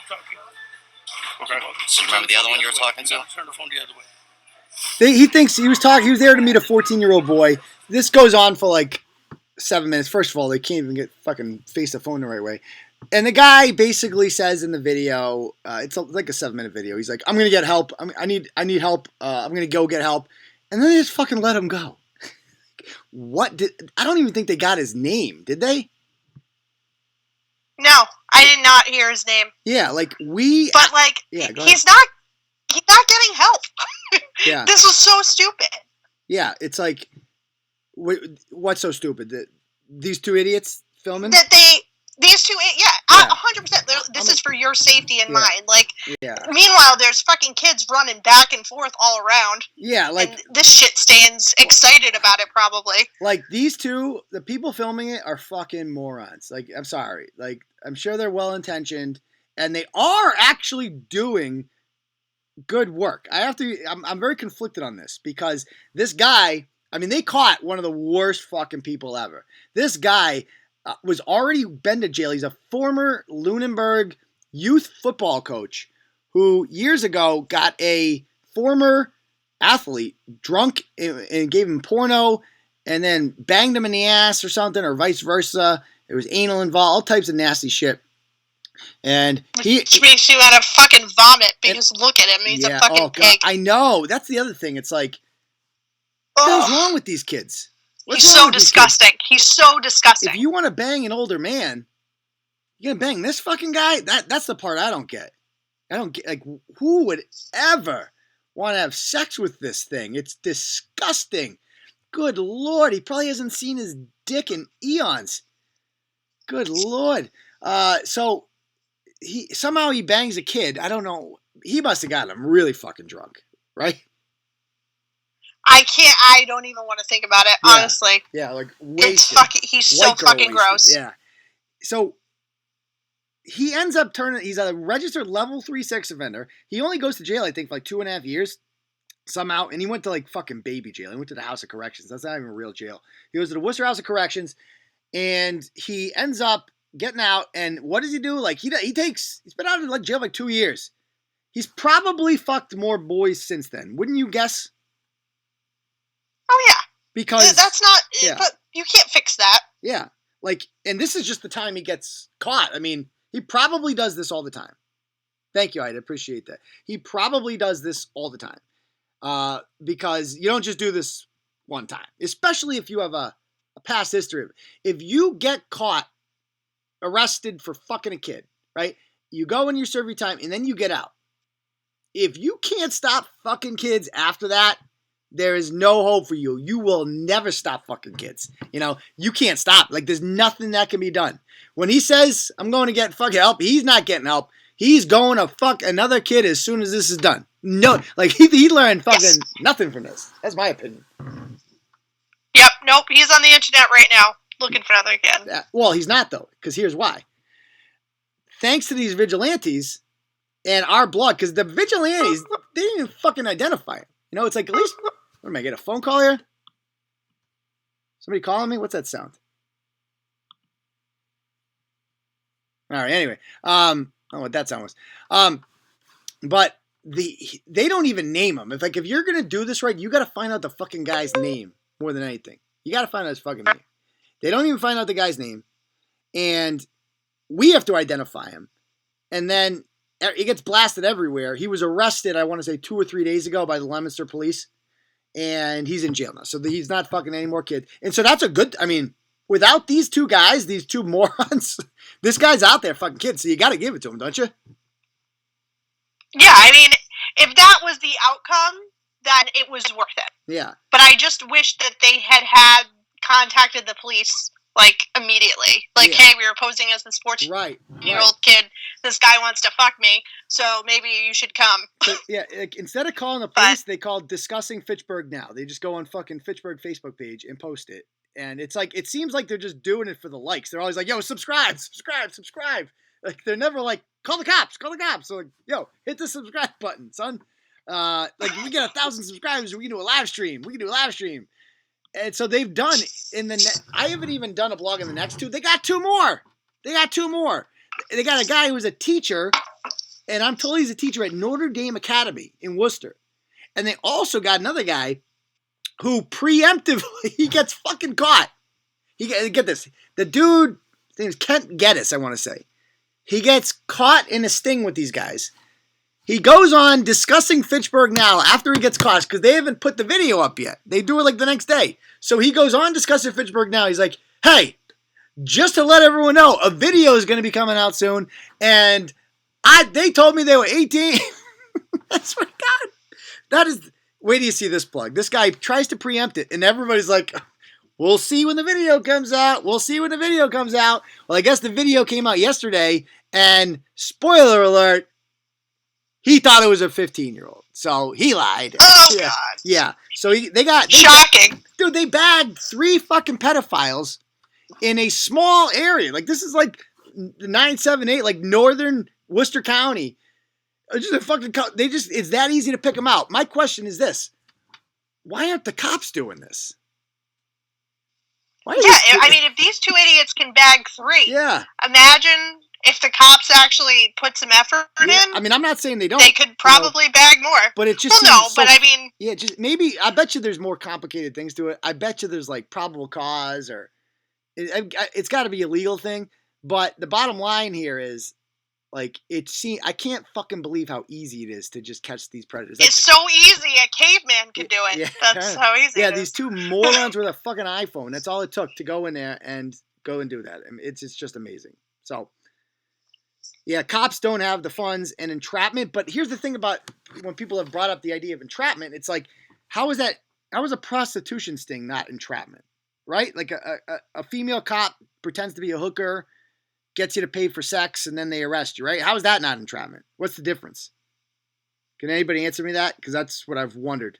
talking. Okay. So you remember the other one you were talking to? Turn the phone the other way. He thinks he was there to meet a 14-year-old boy. This goes on for like 7 minutes. First of all, they can't even get fucking face the phone the right way. And the guy basically says in the video, it's like a 7-minute video. He's like, I'm gonna get help. I need help. I'm gonna go get help. And then they just fucking let him go. I don't even think they got his name, did they? No, I did not hear his name. Yeah, like But like, yeah, he's not getting help. Yeah. This was so stupid. Yeah, it's like, what's so stupid? That these two idiots filming? These two, 100%. This is for your safety and mine. Like, meanwhile, there's fucking kids running back and forth all around. Yeah, like and this shit stands excited about it, probably. Like these two, the people filming it are fucking morons. Like, I'm sorry. Like, I'm sure they're well intentioned, and they are actually doing good work. I'm very conflicted on this because this guy, I mean, they caught one of the worst fucking people ever. This guy was already been to jail. He's a former Lunenburg youth football coach who years ago got a former athlete drunk and gave him porno and then banged him in the ass or something, or vice versa. There was anal involved, all types of nasty shit. And which makes you want to fucking vomit because look at him. He's a fucking pig. I know. That's the other thing. It's like, what the hell's wrong with these kids? He's so disgusting. He's so disgusting. If you want to bang an older man, you're gonna bang this fucking guy? That's the part I don't get. I don't get, like, who would ever want to have sex with this thing? It's disgusting. Good Lord. He probably hasn't seen his dick in eons. Good Lord. So he bangs a kid. I don't know. He must have gotten him really fucking drunk, right? I don't even want to think about it, honestly. Yeah, like wasted. He's so fucking gross. Yeah. So he ends up he's a registered level 3 sex offender. He only goes to jail, I think, for like 2.5 years somehow. And he went to like fucking baby jail. He went to the House of Corrections. That's not even a real jail. He goes to the Worcester House of Corrections and he ends up getting out. And what does he do? Like he's been out of like jail for like 2 years. He's probably fucked more boys since then. Wouldn't you guess? Oh, yeah. Because that's not, but you can't fix that. Yeah. Like, and this is just the time he gets caught. I mean, he probably does this all the time. Thank you, I'd appreciate that. He probably does this all the time. Because you don't just do this one time, especially if you have a past history of it. If you get caught, arrested for fucking a kid, right? You go and you serve your time and then you get out. If you can't stop fucking kids after that, there is no hope for you. You will never stop fucking kids. You know, you can't stop. Like, there's nothing that can be done. When he says, I'm going to get fucking help, he's not getting help. He's going to fuck another kid as soon as this is done. No, like, he learned fucking nothing from this. That's my opinion. Yep, nope, he's on the internet right now looking for another kid. Well, he's not, though, because here's why. Thanks to these vigilantes and our blog, because the vigilantes, they didn't even fucking identify him. You know, it's like, at least, what am I, get a phone call here? Somebody calling me? What's that sound? All right, anyway. I don't know what that sound was. But they don't even name him. If you're going to do this right, you got to find out the fucking guy's name more than anything. You got to find out his fucking name. They don't even find out the guy's name. And we have to identify him. And then it gets blasted everywhere. He was arrested, I want to say 2 or 3 days ago by the Leominster police. And he's in jail now. So he's not fucking any more kids. And so that's a good, I mean, without these two guys, these two morons, this guy's out there fucking kids. So you got to give it to him, don't you? Yeah, I mean, if that was the outcome, then it was worth it. Yeah. But I just wish that they had contacted the police like, immediately. Like, hey, we were posing as the 14-year-old kid. This guy wants to fuck me, so maybe you should come. But, like, instead of calling the police, they call Discussing Fitchburg Now. They just go on fucking Fitchburg Facebook page and post it. And it's like, it seems like they're just doing it for the likes. They're always like, yo, subscribe. Like, they're never like, call the cops. So, like, yo, hit the subscribe button, son. Like, if we get 1,000 subscribers, we can do a live stream. And so they've done I haven't even done a blog in the next two. They got two more. They got a guy who's a teacher, and I'm told he's a teacher at Notre Dame Academy in Worcester. And they also got another guy who preemptively, he gets fucking caught. Get this. The dude, his name is Kent Geddes, I want to say. He gets caught in a sting with these guys. He goes on Discussing Fitchburg Now after he gets caught, because they haven't put the video up yet. They do it like the next day. So he goes on Discussing Fitchburg Now. He's like, hey, just to let everyone know, a video is going to be coming out soon. And they told me they were 18. That's my God. That is, wait till you see this plug. This guy tries to preempt it, and everybody's like, we'll see when the video comes out. Well, I guess the video came out yesterday, and spoiler alert, he thought it was a 15-year-old, so he lied. Oh, God. Yeah. So shocking. Dude, they bagged 3 fucking pedophiles in a small area. Like, this is like 978, like northern Worcester County. It's just a fucking, it's that easy to pick them out. My question is this. Why aren't the cops doing this? I mean, if these two idiots can bag 3, imagine if the cops actually put some effort in. I mean, I'm not saying they don't. They could probably bag more. But it just but I mean... Yeah, just maybe, I bet you there's more complicated things to it. I bet you there's, like, probable cause, or... It's got to be a legal thing. But the bottom line here is, like, I can't fucking believe how easy it is to just catch these predators. It's so easy. A caveman could do it. Yeah. That's so easy. Yeah, these 2 morons with a fucking iPhone. That's all it took to go in there and go and do that. I mean, it's just amazing. So, yeah, cops don't have the funds and entrapment. But here's the thing about when people have brought up the idea of entrapment. It's like, how is a prostitution sting not entrapment? Right? Like a female cop pretends to be a hooker, gets you to pay for sex, and then they arrest you, right? How is that not entrapment? What's the difference? Can anybody answer me that? Because that's what I've wondered.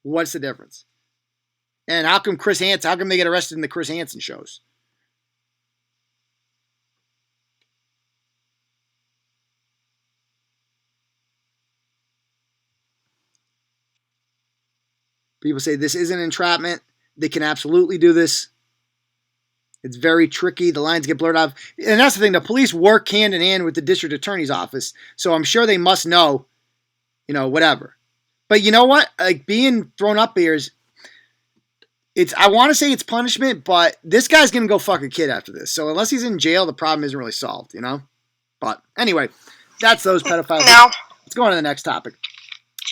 What's the difference? And how come they get arrested in the Chris Hansen shows? People say this isn't entrapment. They can absolutely do this. It's very tricky. The lines get blurred out. And that's the thing. The police work hand in hand with the district attorney's office. So I'm sure they must know, whatever. But you know what? Like, being thrown up here is, I want to say it's punishment, but this guy's going to go fuck a kid after this. So unless he's in jail, the problem isn't really solved, But anyway, that's those pedophiles. No. Let's go on to the next topic.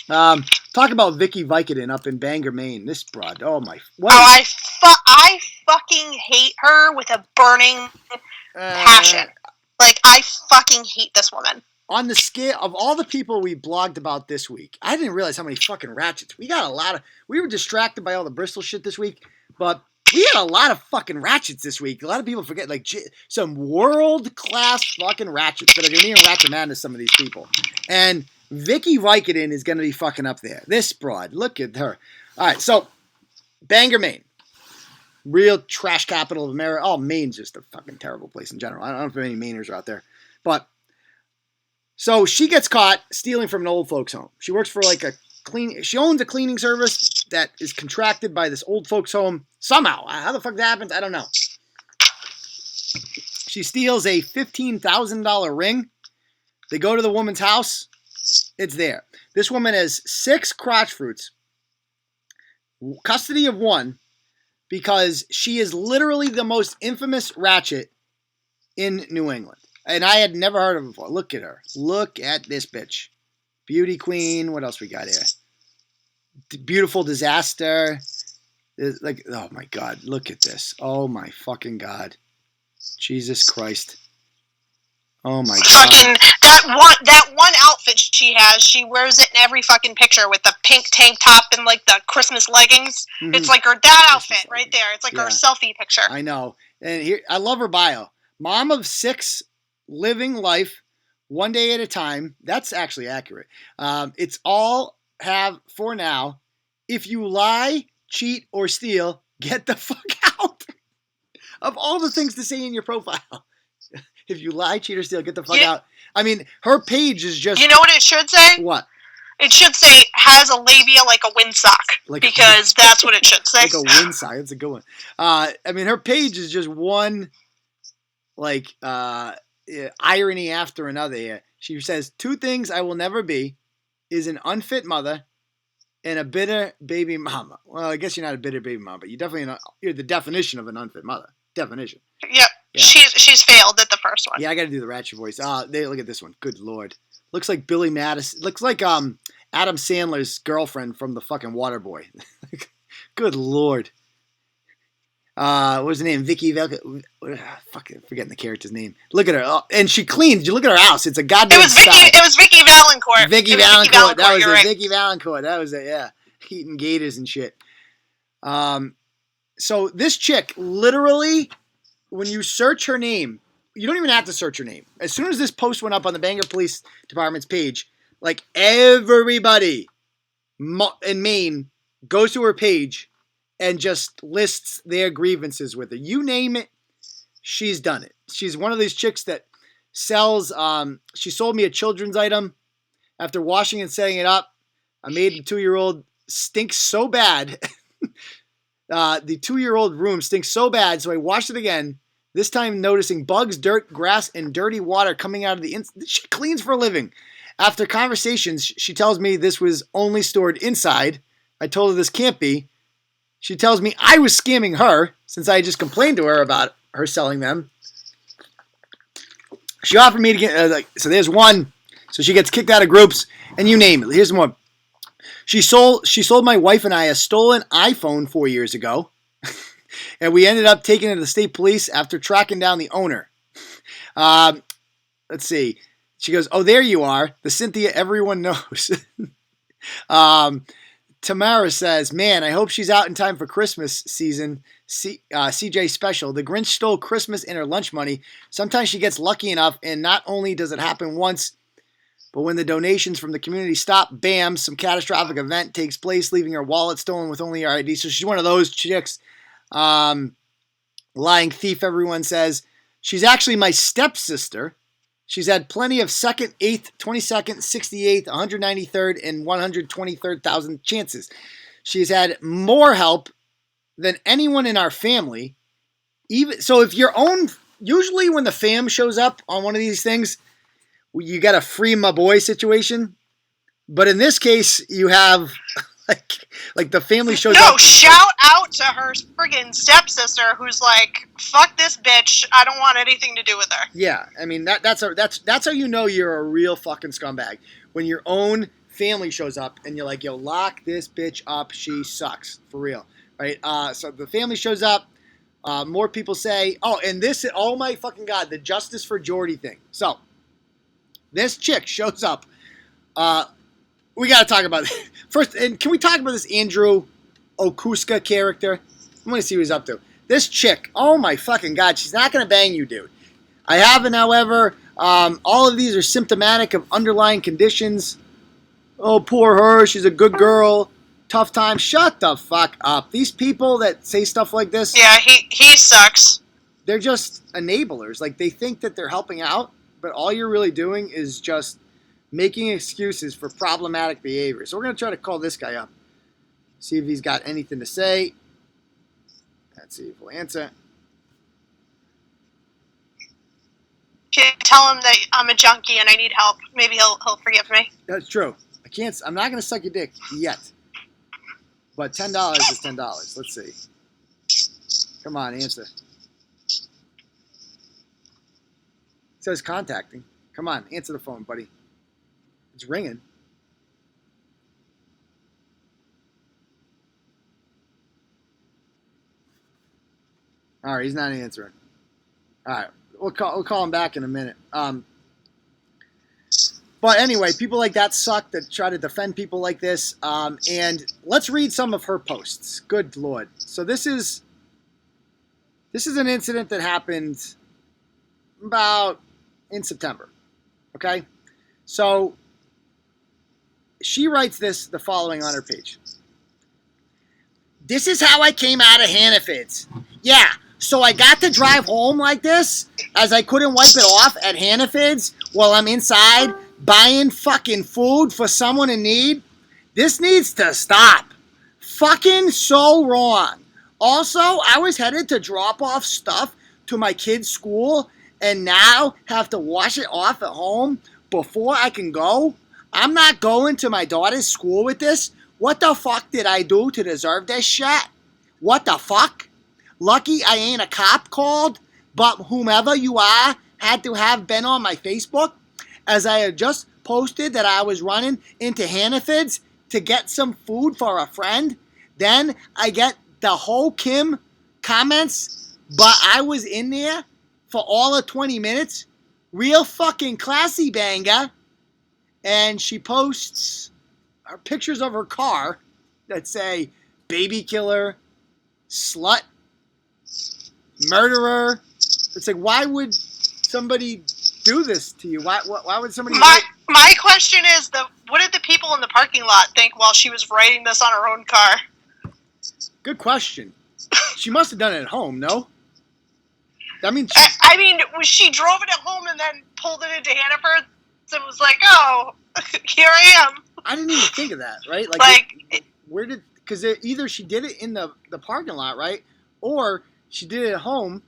Talk about Vicky Vicodin up in Bangor, Maine. This broad. Oh my. What? Oh, I fucking hate her with a burning passion. Like, I fucking hate this woman. On the scale of all the people we blogged about this week, I didn't realize how many fucking ratchets. We were distracted by all the Bristol shit this week, but we had a lot of fucking ratchets this week. A lot of people forget, like, some world-class fucking ratchets that are going to be in Ratchet Madness, some of these people. And Vicky Vicodin is going to be fucking up there. This broad. Look at her. All right, so Bangor, Maine. Real trash capital of America. Oh, Maine's just a fucking terrible place in general. I don't know if any Mainers are out there. But, so she gets caught stealing from an old folks home. She works for she owns a cleaning service that is contracted by this old folks home somehow. How the fuck that happens, I don't know. She steals a $15,000 ring. They go to the woman's house. It's there. This woman has 6 crotch fruits, custody of 1, because she is literally the most infamous ratchet in New England. And I had never heard of her before. Look at her. Look at this bitch. Beauty queen. What else we got here? Beautiful disaster. Like, oh my God. Look at this. Oh my fucking God. Jesus Christ. Oh my God. Fucking that one outfit she has, she wears it in every fucking picture with the pink tank top and like the Christmas leggings. Mm-hmm. It's like that outfit right there. It's like her selfie picture. I know. And here, I love her bio. Mom of 6, living life one day at a time. That's actually accurate. It's all have for now. If you lie, cheat, or steal, get the fuck out. Of all the things to say in your profile. If you lie, cheat, or steal, get the fuck out. I mean, her page is just... You know what it should say? What? It should say, has a labia like a windsock. Because that's what it should say. Like a windsock. That's a good one. I mean, her page is just one, like, irony after another here. She says, 2 things I will never be is an unfit mother and a bitter baby mama. Well, I guess you're not a bitter baby mama, but you're the definition of an unfit mother. Definition. Yep. Yeah. She's failed at the first one. Yeah, I got to do the ratchet voice. Look at this one. Good Lord. Looks like Billy Madison. Looks like Adam Sandler's girlfriend from the fucking Waterboy. Good Lord. What was her name? Vicky Vicodin. Fucking forgetting the character's name. Look at her. Oh, and she cleans. You look at her house. It's a goddamn It was Vicky Valancourt. Vicky Valancourt. That was it. Right. Vicky Valancourt. That was it. Yeah. Eating gators and shit. So this chick, literally, when you search her name, you don't even have to search her name. As soon as this post went up on the Bangor Police Department's page, like everybody in Maine goes to her page and just lists their grievances with her. You name it, she's done it. She's one of these chicks that sells, she sold me a children's item. After washing and setting it up, I made the 2-year-old stinks so bad. The 2-year-old room stinks so bad, so I washed it again. This time noticing bugs, dirt, grass, and dirty water coming out of she cleans for a living. After conversations, she tells me this was only stored inside. I told her this can't be. She tells me I was scamming her since I just complained to her about her selling them. She offered me to get, so there's one. So she gets kicked out of groups, and you name it. Here's more. She sold my wife and I a stolen iPhone 4 years ago. And we ended up taking it to the state police after tracking down the owner. Let's see. She goes, oh, there you are. The Cynthia everyone knows. Tamara says, man, I hope she's out in time for Christmas season. CJ special. The Grinch stole Christmas and her lunch money. Sometimes she gets lucky enough, and not only does it happen once, but when the donations from the community stop, bam, some catastrophic event takes place, leaving her wallet stolen with only her ID. So she's one of those chicks. Lying thief, everyone says. She's actually my stepsister. She's had plenty of 2nd, 8th, 22nd, 68th, 193rd, and 123rd,000 chances. She's had more help than anyone in our family. So if your own, usually when the fam shows up on one of these things, you got a free my boy situation. But in this case, you have like the family shows up. No, shout out to her friggin' stepsister who's like, fuck this bitch. I don't want anything to do with her. Yeah, I mean that's how you know you're a real fucking scumbag. When your own family shows up and you're like, yo, lock this bitch up. She sucks for real, right? So the family shows up. More people say, oh my fucking God, the Justice for Jordy thing. So this chick shows up. We got to talk about it. First, and can we talk about this Andrew Okuska character? I'm going to see what he's up to. This chick, oh my fucking God, she's not going to bang you, dude. I haven't, however. All of these are symptomatic of underlying conditions. Oh, poor her. She's a good girl. Tough time. Shut the fuck up. These people that say stuff like this. Yeah, he sucks. They're just enablers. Like, they think that they're helping out, but all you're really doing is just making excuses for problematic behavior. So we're going to try to call this guy up. See if he's got anything to say. Let's see if he'll answer. Tell him that I'm a junkie and I need help. Maybe he'll forgive me. That's true. I'm not going to suck your dick yet. But $10 is $10. Let's see. Come on, answer. It says contacting. Come on, answer the phone, buddy. It's ringing. All right, he's not answering. All right, we'll call him back in a minute. But anyway, people like that suck that try to defend people like this. And let's read some of her posts. Good Lord. So this is This is an incident that happened about in September. Okay? So she writes the following on her page. This is how I came out of Hannaford's. Yeah, so I got to drive home like this as I couldn't wipe it off at Hannaford's while I'm inside buying fucking food for someone in need. This needs to stop. Fucking so wrong. Also, I was headed to drop off stuff to my kid's school and now have to wash it off at home before I can go. I'm not going to my daughter's school with this. What the fuck did I do to deserve this shit? What the fuck? Lucky I ain't a cop called, but whomever you are had to have been on my Facebook as I had just posted that I was running into Hannaford's to get some food for a friend. Then I get the whole Kim comments, but I was in there for all of 20 minutes. Real fucking classy banger. And she posts pictures of her car that say baby killer, slut, murderer. It's like, why would somebody do this to you? Why would somebody... My question is, what did the people in the parking lot think while she was writing this on her own car? Good question. She must have done it at home, no? I mean, she drove it at home and then pulled it into Hannaford, so it was like, oh, here I am. I didn't even think of that, right? Because either she did it in the parking lot, right? Or she did it at home,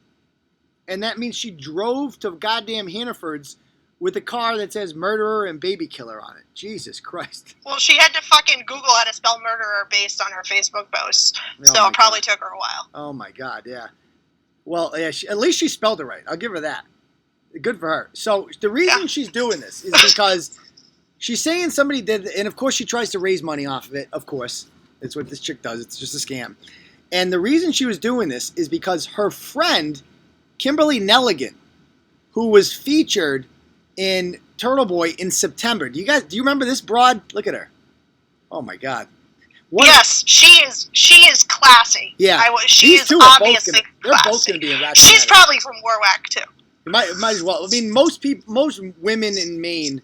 and that means she drove to goddamn Hannaford's with a car that says murderer and baby killer on it. Jesus Christ. Well, she had to fucking Google how to spell murderer based on her Facebook post, so it probably took her a while. Oh my God, yeah. Well, yeah, at least she spelled it right. I'll give her that. Good for her. So the reason she's doing this is because she's saying somebody did, and of course she tries to raise money off of it, of course. It's what this chick does. It's just a scam. And the reason she was doing this is because her friend, Kimberly Nelligan, who was featured in Turtle Boy in September. Do you remember this broad? Look at her. Oh my God. Yes, she is classy. Yeah. She is obviously classy. They're both going to be in that. She's probably from Warwick too. Might as well. I mean, most women in Maine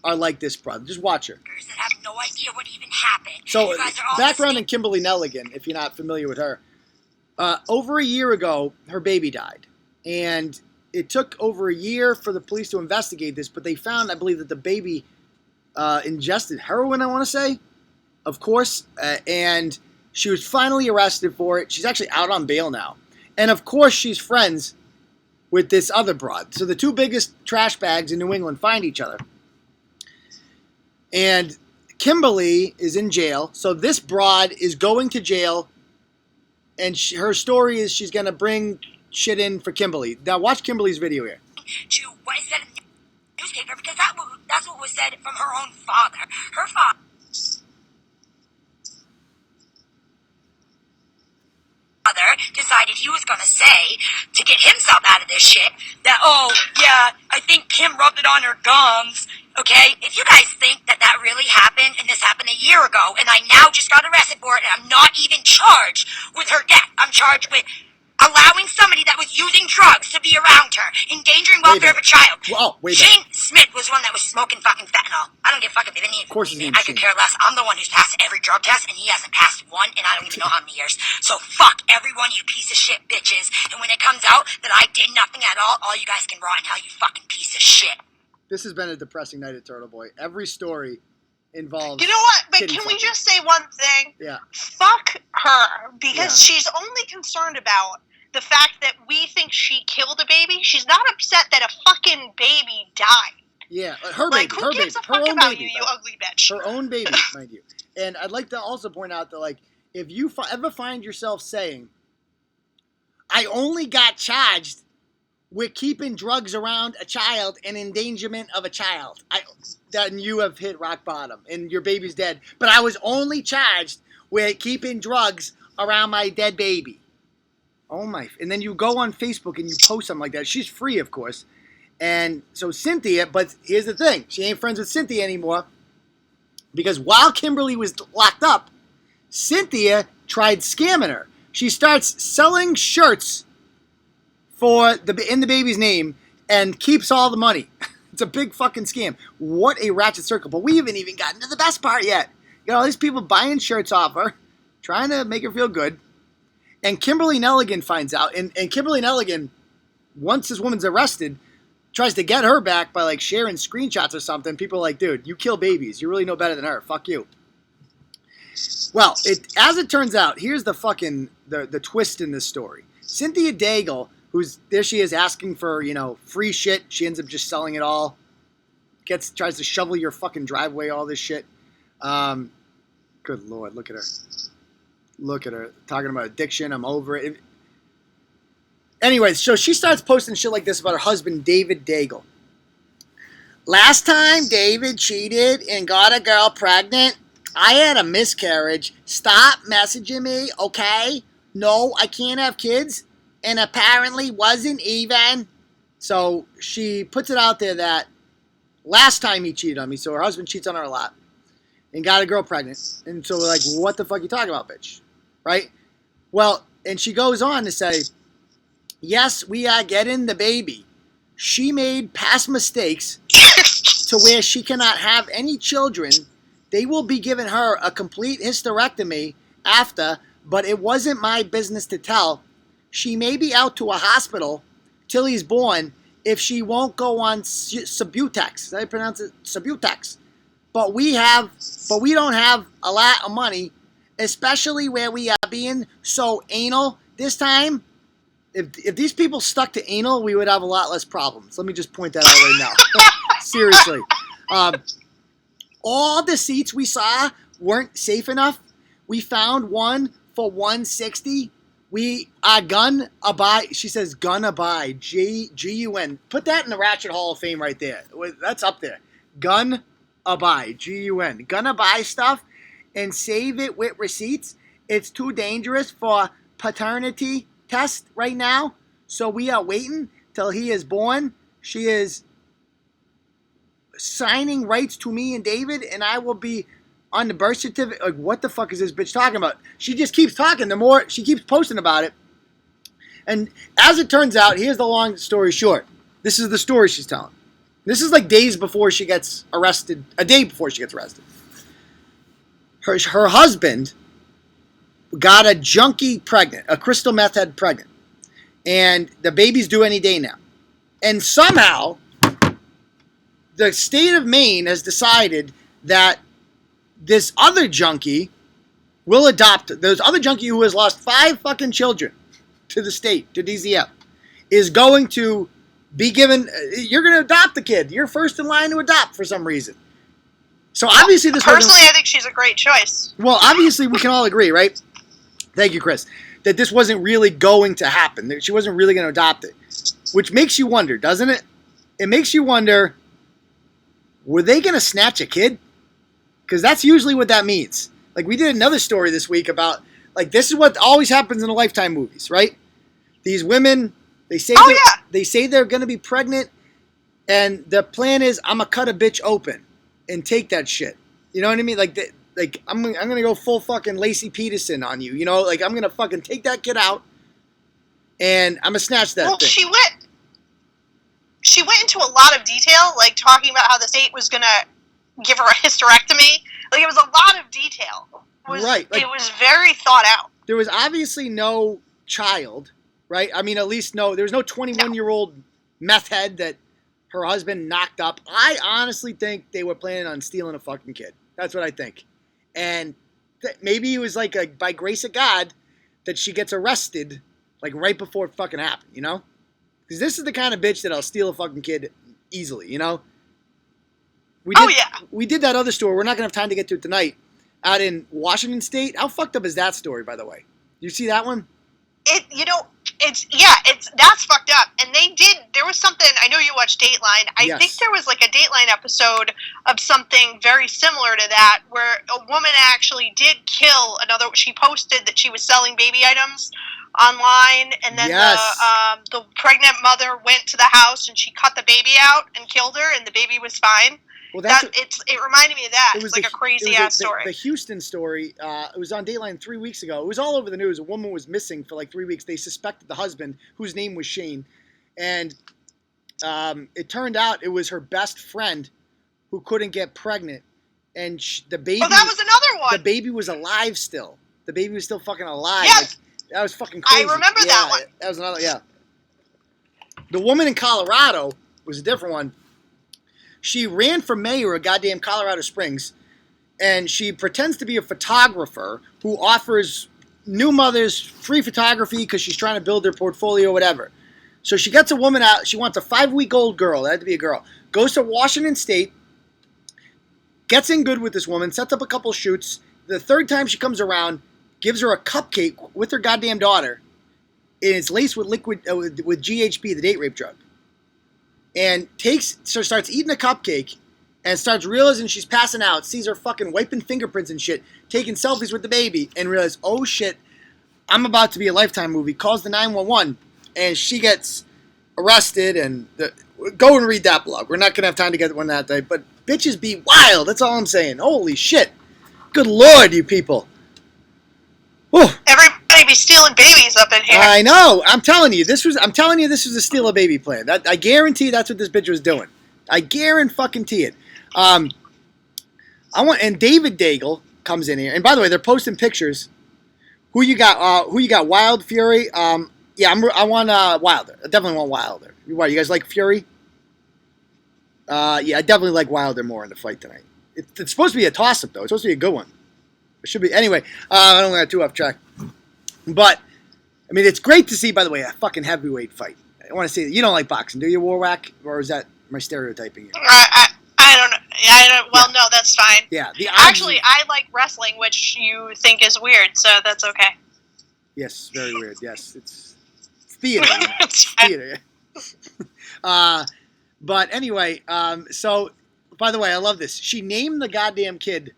are like this, brother. Just watch her. That have no idea what even happened. So, background in Kimberly Nelligan, if you're not familiar with her. Over a year ago, her baby died. And it took over a year for the police to investigate this, but they found, I believe, that the baby ingested heroin, I want to say, of course. And she was finally arrested for it. She's actually out on bail now. And, of course, she's friends with this other broad. So the two biggest trash bags in New England find each other. And Kimberly is in jail. So this broad is going to jail. And her story is she's going to bring shit in for Kimberly. Now watch Kimberly's video here. To what is said in the newspaper, because that's what was said from her own father. Her father decided he was going to say, to get himself out of this shit, that, oh, yeah, I think Kim rubbed it on her gums. Okay, if you guys think that really happened, and this happened a year ago, and I now just got arrested for it, and I'm not even charged with her death. I'm charged with allowing somebody that was using drugs to be around her, endangering welfare of a child. Shane Smith was one that was smoking fucking fentanyl. I don't give a fuck if they didn't even I could care less. I'm the one who's passed every drug test, and he hasn't passed one, and I don't even know how many years. So fuck every one of you piece of shit bitches. And when it comes out that I did nothing at all you guys can rot in hell, you fucking piece of shit. This has been a depressing night at Turtle Boy. Every story involves... You know what? But can we just say one thing? Yeah. Fuck her, because she's only concerned about the fact that we think she killed a baby. She's not upset that a fucking baby died. Yeah, her baby. Who gives a fuck about you, you ugly bitch? Her own baby, mind you. And I'd like to also point out that, like, if you ever find yourself saying, I only got charged with keeping drugs around a child and endangerment of a child, then you have hit rock bottom and your baby's dead. But I was only charged with keeping drugs around my dead baby. Oh my! And then you go on Facebook and you post something like that. She's free, of course. And so Cynthia, but here's the thing. She ain't friends with Cynthia anymore. Because while Kimberly was locked up, Cynthia tried scamming her. She starts selling shirts in the baby's name and keeps all the money. It's a big fucking scam. What a ratchet circle. But we haven't even gotten to the best part yet. You got all these people buying shirts off her, trying to make her feel good. And Kimberly Nelligan finds out. And Kimberly Nelligan, once this woman's arrested, tries to get her back by like sharing screenshots or something. People are like, dude, you kill babies. You really know better than her. Fuck you. Well, as it turns out, here's the fucking the twist in this story. Cynthia Daigle, there she is asking for, free shit. She ends up just selling it all. Tries to shovel your fucking driveway, all this shit. Good Lord, look at her. Look at her. Talking about addiction. I'm over it. Anyways, so she starts posting shit like this about her husband, David Daigle. Last time David cheated and got a girl pregnant, I had a miscarriage. Stop messaging me, okay? No, I can't have kids. And apparently wasn't even. So she puts it out there that last time he cheated on me, so her husband cheats on her a lot, and got a girl pregnant. And so we're like, what the fuck you talking about, bitch? Right? Well, and she goes on to say, yes, we are getting the baby. She made past mistakes to where she cannot have any children. They will be giving her a complete hysterectomy after, but it wasn't my business to tell. She may be out to a hospital till he's born if she won't go on Subutex. Did I pronounce it? Subutex. But we don't have a lot of money, especially where we are being so anal this time. If these people stuck to anal, we would have a lot less problems. Let me just point that out right now. Seriously. All the seats we saw weren't safe enough. We found one for $160. We are gonna buy. She says gonna buy. G-U-N. Put that in the Ratchet Hall of Fame right there. That's up there. Gonna buy. G-U-N. Gonna buy stuff and save it with receipts. It's too dangerous for paternity test right now. So we are waiting till he is born. She is signing rights to me and David, and I will be on the birth certificate. Like, what the fuck is this bitch talking about? She just keeps talking. The more she keeps posting about it. And as it turns out, here's the long story short. This is the story she's telling. This is like days before she gets arrested. A day before she gets arrested. Her husband got a junkie pregnant. A crystal meth head pregnant. And the baby's due any day now. And somehow, the state of Maine has decided that this other junkie will adopt. This other junkie who has lost 5 fucking children to the state, to DZF, is going to be given. You're going to adopt the kid. You're first in line to adopt for some reason. So obviously this. Personally, I think she's a great choice. Well, obviously we can all agree, right? Thank you, Chris. That this wasn't really going to happen. That she wasn't really going to adopt it, which makes you wonder, doesn't it? It makes you wonder. Were they going to snatch a kid? Because that's usually what that means. Like, we did another story this week about, like, this is what always happens in the Lifetime movies, right? These women, they say they're going to be pregnant, and the plan is, I'm going to cut a bitch open and take that shit. You know what I mean? Like I'm going to go full fucking Lacey Peterson on you. You know, like, I'm going to fucking take that kid out, and I'm going to snatch that thing. She went into a lot of detail, like, talking about how the state was going to give her a hysterectomy. Like, it was a lot of detail. Right. Like, it was very thought out. There was obviously no child, right? I mean, at least there was no 21-year-old meth head that her husband knocked up. I honestly think they were planning on stealing a fucking kid. That's what I think. And maybe it was like by grace of God that she gets arrested, like, right before it fucking happened, you know? Because this is the kind of bitch that'll steal a fucking kid easily, you know? We did that other story. We're not going to have time to get to it tonight. Out in Washington State. How fucked up is that story, by the way? You see that one? That's fucked up. And there was something, I know you watched Dateline. I think there was like a Dateline episode of something very similar to that, where a woman actually did kill she posted that she was selling baby items online, and then the pregnant mother went to the house and she cut the baby out and killed her, and the baby was fine. Well, it reminded me of that. It was like a crazy ass story. The Houston story. It was on Dateline 3 weeks ago. It was all over the news. A woman was missing for like 3 weeks. They suspected the husband, whose name was Shane, and it turned out it was her best friend who couldn't get pregnant, and the baby. Oh, that was another one. The baby was alive still. The baby was still fucking alive. Yes. Like, that was fucking crazy. I remember that one. That was another. Yeah. The woman in Colorado was a different one. She ran for mayor of goddamn Colorado Springs, and she pretends to be a photographer who offers new mothers free photography because she's trying to build their portfolio, whatever. So she gets a woman out. She wants a 5-week-old girl. That had to be a girl. Goes to Washington State, gets in good with this woman, sets up a couple shoots. The third time she comes around, gives her a cupcake with her goddamn daughter, and it's laced with with GHB, the date rape drug. And starts eating the cupcake and starts realizing she's passing out, sees her fucking wiping fingerprints and shit, taking selfies with the baby, and realizes, oh shit, I'm about to be a Lifetime movie. Calls the 911, and she gets arrested. And go and read that blog. We're not going to have time to get one that day, but bitches be wild. That's all I'm saying. Holy shit. Good Lord, you people. Whew. Everybody be stealing babies up in here. I know. I'm telling you, this was a steal a baby plan. I guarantee that's what this bitch was doing. I guarantee it. And David Daigle comes in here. And by the way, they're posting pictures. Who you got? Wild, Fury? Yeah, I want Wilder. I definitely want Wilder. What, you guys like Fury? Yeah, I definitely like Wilder more in the fight tonight. It's supposed to be a toss-up, though. It's supposed to be a good one. It should be. Anyway, I don't want to get too off track. But, I mean, it's great to see, by the way, a fucking heavyweight fight. I want to say, you don't like boxing, do you, Warwack? Or is that my stereotyping you? I don't know. I don't. Well, no, that's fine. Yeah. Actually, I like wrestling, which you think is weird, so that's okay. Yes, very weird. Yes, it's theater. It's theater. But anyway, so, by the way, I love this. She named the goddamn kid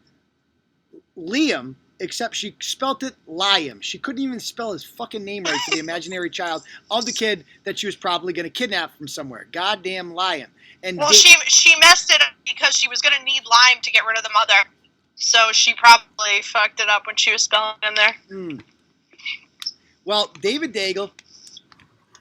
Liam, except she spelt it Liam. She couldn't even spell his fucking name right for the imaginary child of the kid that she was probably going to kidnap from somewhere. Goddamn Liam. And well, she messed it up because she was going to need Lime to get rid of the mother. So she probably fucked it up when she was spelling him there. Well, David Daigle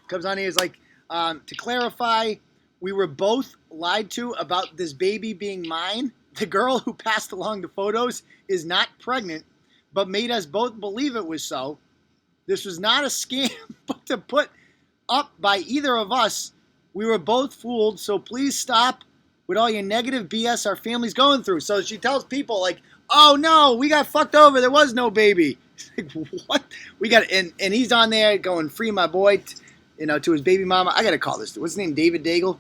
comes on here. He's like, to clarify, we were both lied to about this baby being mine. The girl who passed along the photos is not pregnant, but made us both believe it was so. This was not a scam, but to put up by either of us. We were both fooled, so please stop with all your negative BS our family's going through. So she tells people, like, oh no, we got fucked over. There was no baby. Like, what? We got, and he's on there going, free my boy, to his baby mama. I got to call this dude. What's his name? David Daigle?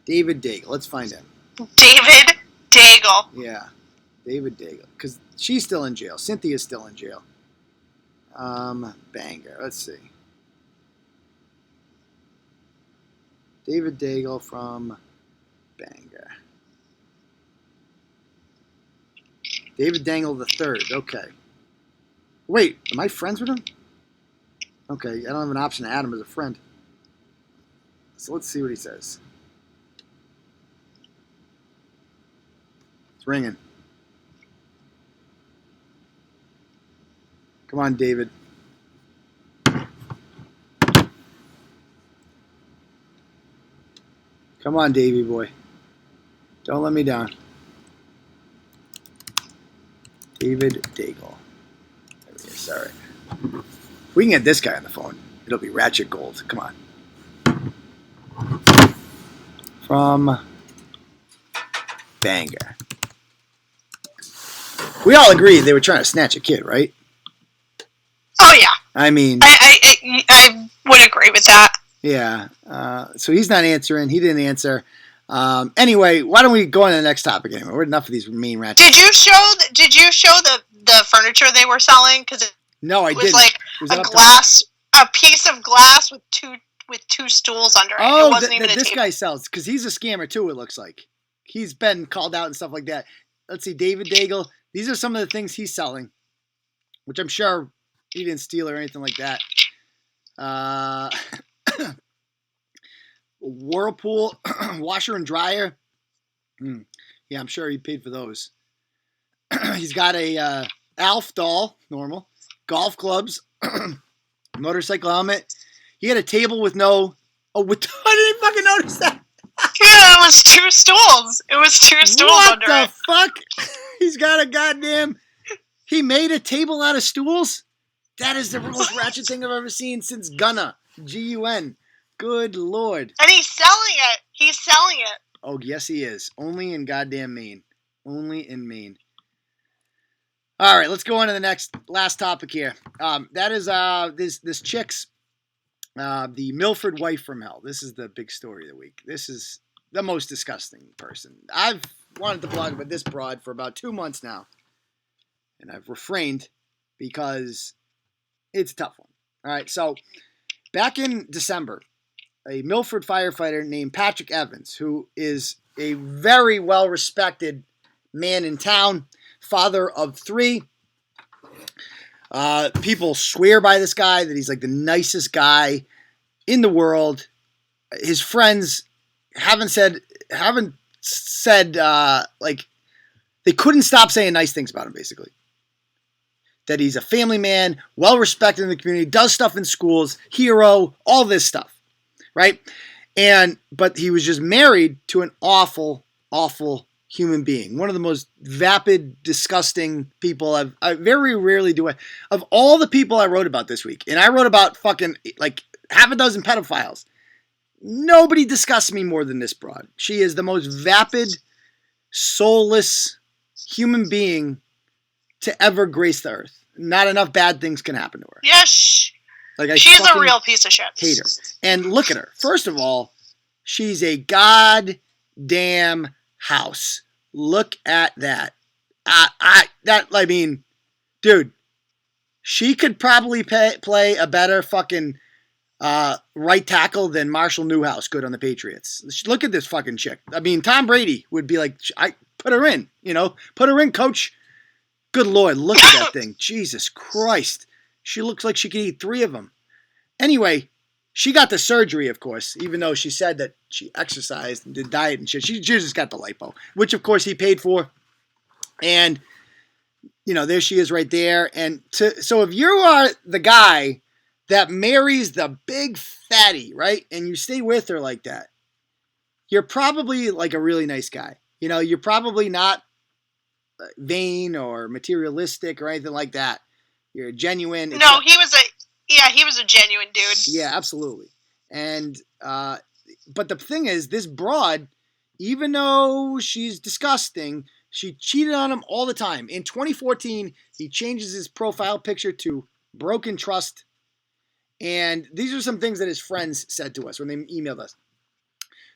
David Daigle. Let's find him. David Daigle. Yeah. David Daigle. Because she's still in jail. Cynthia's still in jail. Banger. Let's see. David Daigle from Banger. David Daigle the third. Okay. Wait, am I friends with him? Okay, I don't have an option to add him as a friend. So let's see what he says. It's ringing. Come on, David. Come on, Davey boy. Don't let me down. David Daigle. There we go. Sorry. We can get this guy on the phone. It'll be ratchet gold. Come on. From Banger. We all agree they were trying to snatch a kid, right? Oh, yeah. I mean... I would agree with that. Yeah. So he's not answering. He didn't answer. Anyway, why don't we go on to the next topic anyway? We're enough of these mean ratchets. Did you show the furniture they were selling? Because no, I didn't. It was like a piece of glass with two stools under it. Oh, it wasn't even this guy sells, because he's a scammer too, it looks like. He's been called out and stuff like that. Let's see, David Daigle. These are some of the things he's selling, which I'm sure he didn't steal or anything like that. Whirlpool washer and dryer. Yeah, I'm sure he paid for those. He's got a Alf doll, normal, golf clubs, motorcycle helmet. He had a table with no. Oh, I didn't fucking notice that. Yeah, it was 2 stools. It was 2 stools under it. What the fuck? He's got a goddamn. He made a table out of stools? That is the most ratchet thing I've ever seen since Gunna. Gun. Good Lord. And he's selling it. He's selling it. Oh, yes, he is. Only in goddamn Maine. Only in Maine. All right, let's go on to the last topic here. That is this chick's the Milford wife from hell. This is the big story of the week. This is the most disgusting person. I've wanted to blog about this broad for about 2 months now, and I've refrained because it's a tough one. All right, so back in December, a Milford firefighter named Patrick Evans, who is a very well-respected man in town, father of 3. People swear by this guy that he's like the nicest guy in the world. His friends haven't said like they couldn't stop saying nice things about him, basically. That he's a family man, well respected in the community, does stuff in schools, hero, all this stuff, right? But he was just married to an awful human being. One of the most vapid, disgusting people I very rarely do it. Of all the people I wrote about this week, and I wrote about fucking like half a dozen pedophiles, nobody disgusts me more than this broad. She is the most vapid, soulless human being to ever grace the earth. Not enough bad things can happen to her. Yes. Like she's a real piece of shit. Hate her. And look at her. First of all, she's a goddamn house. Look at that. I mean, dude, she could probably play a better fucking right tackle than Marshall Newhouse could on the Patriots. Look at this fucking chick. I mean, Tom Brady would be like, I put her in, put her in, coach. Good Lord, look at that thing. Jesus Christ. She looks like she could eat 3 of them. Anyway, she got the surgery, of course, even though she said that she exercised and did diet and shit. She just got the lipo, which, of course, he paid for. And, there she is right there. And so if you are the guy that marries the big fatty, right, and you stay with her like that, you're probably like a really nice guy. You're probably not vain or materialistic or anything like that. You're genuine. No, he was a genuine dude. Yeah, absolutely. And but the thing is, this broad, even though she's disgusting, she cheated on him all the time. In 2014, he changes his profile picture to broken trust. And these are some things that his friends said to us when they emailed us.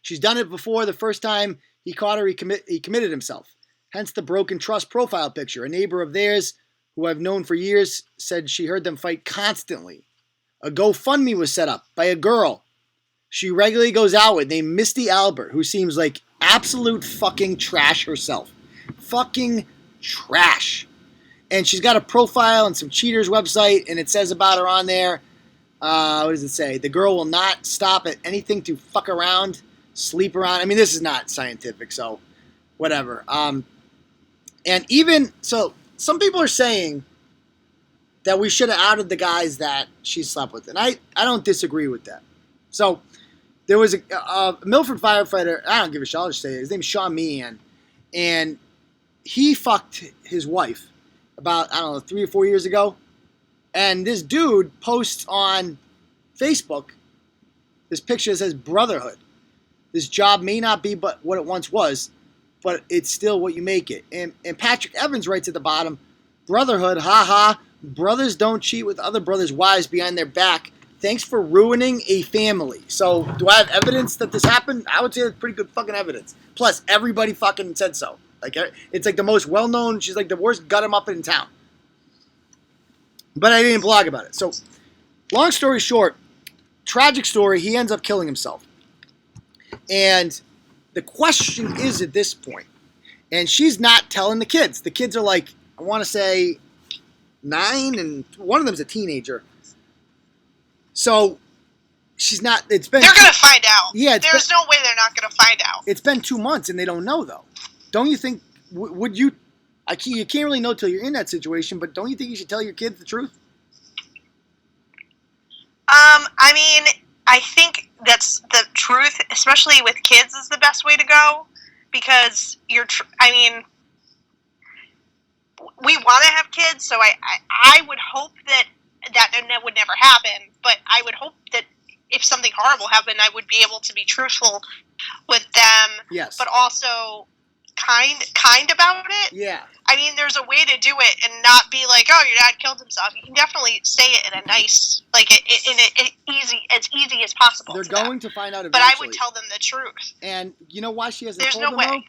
She's done it before. The first time he caught her, he committed himself. Hence the broken trust profile picture. A neighbor of theirs, who I've known for years, said she heard them fight constantly. A GoFundMe was set up by a girl she regularly goes out with named Misty Albert, who seems like absolute fucking trash herself. Fucking trash. And she's got a profile on some cheaters website, and it says about her on there, what does it say? The girl will not stop at anything to fuck around, sleep around. I mean, this is not scientific, so whatever. And even, so some people are saying that we should have outed the guys that she slept with. And I don't disagree with that. So there was a Milford firefighter, I don't give a shit, I'll just say it. His name's Sean Meehan. And he fucked his wife about, 3 or 4 years ago. And this dude posts on Facebook this picture that says brotherhood. This job may not be but what it once was, but it's still what you make it. And Patrick Evans writes at the bottom, brotherhood, haha, brothers don't cheat with other brothers' wives behind their back. Thanks for ruining a family. So, do I have evidence that this happened? I would say that's pretty good fucking evidence. Plus, everybody fucking said so. Like, it's like the most well-known, she's like the worst gut-em-up in town. But I didn't blog about it. So, long story short, tragic story, he ends up killing himself. And the question is at this point, and she's not telling the kids. The kids are like, I want to say 9, and one of them's a teenager. So she's not. It's been. They're gonna find out. Yeah, there's no way they're not gonna find out. It's been 2 months, and they don't know though. don't you think, would you, you can't really know till you're in that situation, but don't you think you should tell your kids the truth? I mean, I think that's the truth, especially with kids, is the best way to go, because I mean, we want to have kids, so I would hope that would never happen, but I would hope that if something horrible happened, I would be able to be truthful with them, yes, but also kind about it. Yeah. I mean, there's a way to do it and not be like, oh, your dad killed himself. You can definitely say it in a nice, like, as easy as possible. They're going to find out eventually. But I would tell them the truth. And you know why she hasn't told them, though?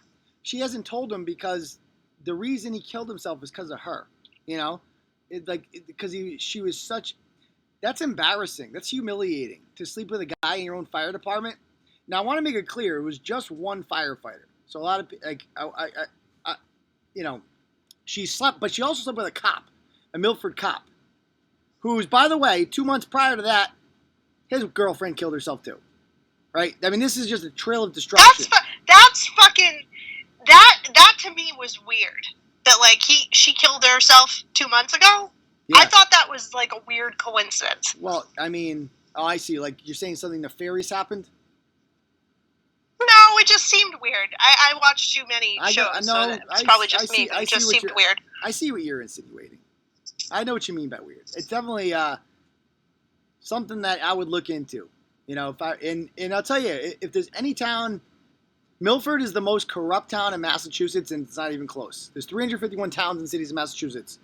She hasn't told them because the reason he killed himself is because of her. You know? Because she was such... That's embarrassing. That's humiliating. To sleep with a guy in your own fire department. Now, I want to make it clear, it was just one firefighter. So a lot of, like, you know, she slept, but she also slept with a cop, a Milford cop, who's, by the way, 2 months prior to that, his girlfriend killed herself too. Right? I mean, this is just a trail of destruction. That's fucking, that to me was weird. That, like, she killed herself 2 months ago? Yes. I thought that was, like, a weird coincidence. Well, I mean, I see. Like, you're saying something nefarious happened? No, it just seemed weird. I watched too many shows, so it's probably just me. It just seemed weird. I see what you're insinuating. I know what you mean by weird. It's definitely something that I would look into. You know, and I'll tell you, if there's any town, Milford is the most corrupt town in Massachusetts, and it's not even close. There's 351 towns and cities in Massachusetts.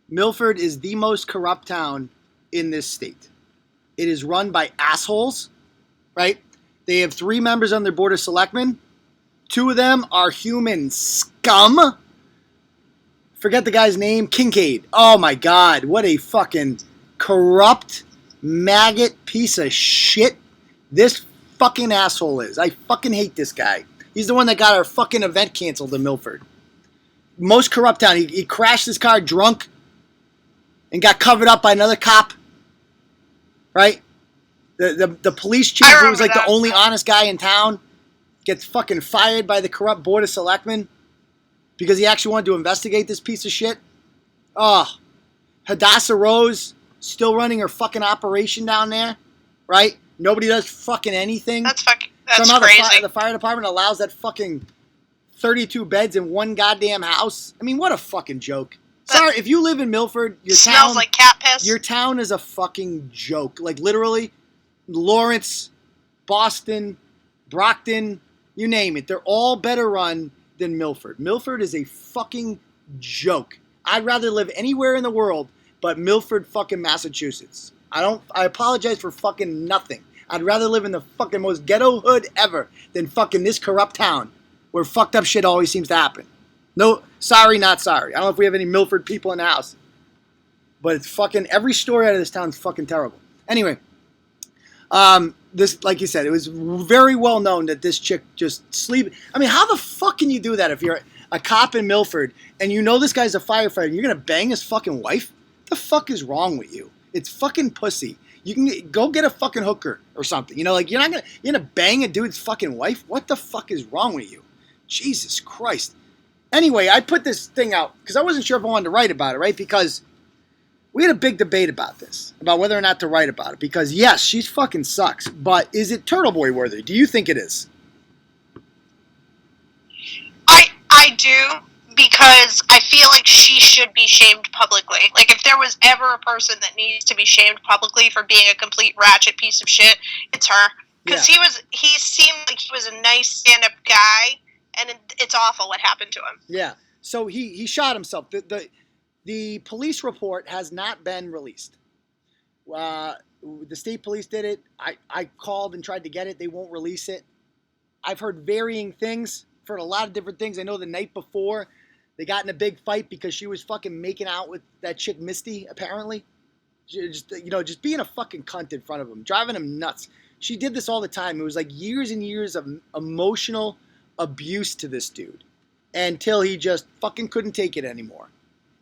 Milford is the most corrupt town in this state. It is run by assholes, right? They have 3 members on their board of selectmen. 2 of them are human scum. Forget the guy's name. Kincaid. Oh my God. What a fucking corrupt maggot piece of shit this fucking asshole is. I fucking hate this guy. He's the one that got our fucking event canceled in Milford. Most corrupt town. He crashed his car drunk and got covered up by another cop. Right? The police chief, who was like the only honest guy in town, gets fucking fired by the corrupt board of selectmen because he actually wanted to investigate this piece of shit. Oh, Hadassah Rose still running her fucking operation down there, right? Nobody does fucking anything. That's Somehow crazy. The fire department allows that fucking 32 beds in one goddamn house. I mean, what a fucking joke. Sorry, if you live in Milford, your town smells like cat piss. Your town is a fucking joke. Like, literally, Lawrence, Boston, Brockton, you name it. They're all better run than Milford. Milford is a fucking joke. I'd rather live anywhere in the world but Milford, fucking Massachusetts. I apologize for fucking nothing. I'd rather live in the fucking most ghetto hood ever than fucking this corrupt town where fucked up shit always seems to happen. No, sorry, not sorry. I don't know if we have any Milford people in the house. But it's fucking, every story out of this town is fucking terrible. Anyway, this, like you said, it was very well known that this chick just sleep. I mean, how the fuck can you do that if you're a cop in Milford and you know this guy's a firefighter and you're going to bang his fucking wife? What the fuck is wrong with you? It's fucking pussy. You can go get a fucking hooker or something. You know, like, you're gonna bang a dude's fucking wife? What the fuck is wrong with you? Jesus Christ. Anyway, I put this thing out because I wasn't sure if I wanted to write about it, right? Because we had a big debate about this, about whether or not to write about it. Because, yes, she fucking sucks. But is it Turtle Boy worthy? Do you think it is? I do, because I feel like she should be shamed publicly. Like, if there was ever a person that needs to be shamed publicly for being a complete ratchet piece of shit, it's her. Because he seemed like he was a nice stand-up guy, and it's awful what happened to him. Yeah. So he shot himself. The police report has not been released. The state police did it. I called and tried to get it. They won't release it. I've heard varying things. I've heard a lot of different things. I know the night before they got in a big fight because she was fucking making out with that chick Misty, apparently. Just being a fucking cunt in front of him, driving him nuts. She did this all the time. It was like years and years of emotional abuse to this dude until he just fucking couldn't take it anymore.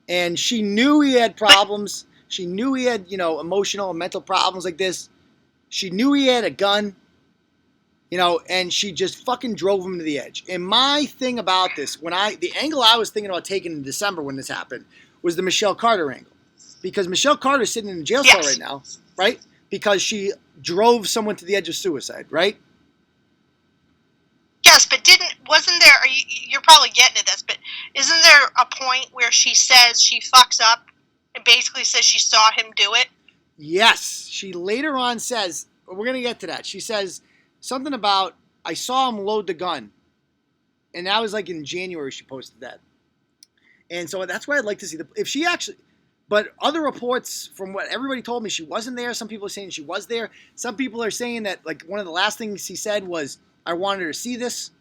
And she knew he had problems. She knew he had, emotional and mental problems like this. She knew he had a gun. and she just fucking drove him to the edge. And my thing about this, the angle I was thinking about taking in December when this happened was the Michelle Carter angle. Because Michelle Carter's sitting in a jail cell right now, right? Because she drove someone to the edge of suicide, right? Yes, but wasn't there, you're probably getting to this, but isn't there a point where she says she fucks up and basically says she saw him do it? Yes. She later on says, we're going to get to that. She says something about, I saw him load the gun. And that was like in January she posted that. And so that's why I'd like to see if she actually, but other reports from what everybody told me, she wasn't there. Some people are saying she was there. Some people are saying that like one of the last things he said was, I wanted her to see this.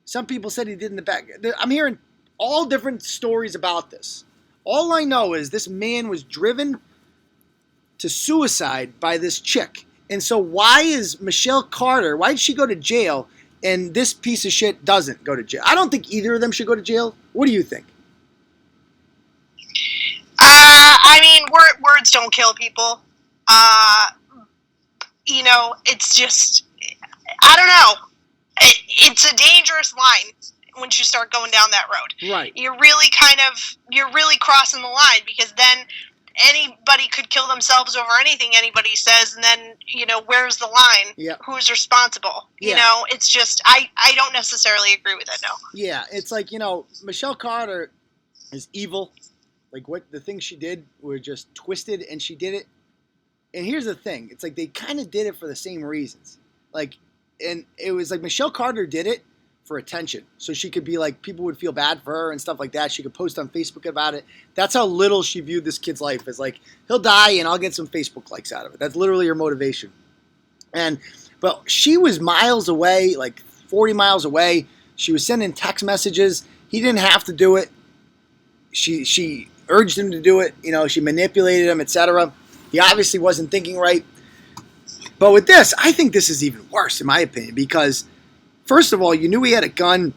Some people said he did in the back. I'm hearing all different stories about this. All I know is this man was driven to suicide by this chick. And so why is Michelle Carter, why did she go to jail and this piece of shit doesn't go to jail? I don't think either of them should go to jail. What do you think? I mean, words don't kill people. It's just, I don't know. It's a dangerous line once you start going down that road. Right. You're really crossing the line, because then anybody could kill themselves over anything anybody says, and then, where's the line? Yeah. Who's responsible? Yeah. It's just, I don't necessarily agree with it, no. Yeah, it's like, Michelle Carter is evil. Like, what the things she did were just twisted, and she did it. And here's the thing. It's like they kind of did it for the same reasons. Like, and it was like Michelle Carter did it for attention. So she could be like, people would feel bad for her and stuff like that. She could post on Facebook about it. That's how little she viewed this kid's life, as like, he'll die and I'll get some Facebook likes out of it. That's literally her motivation. But she was miles away, like 40 miles away. She was sending text messages. He didn't have to do it. She urged him to do it. She manipulated him, etc. He obviously wasn't thinking right. But with this, I think this is even worse, in my opinion, because, first of all, you knew he had a gun.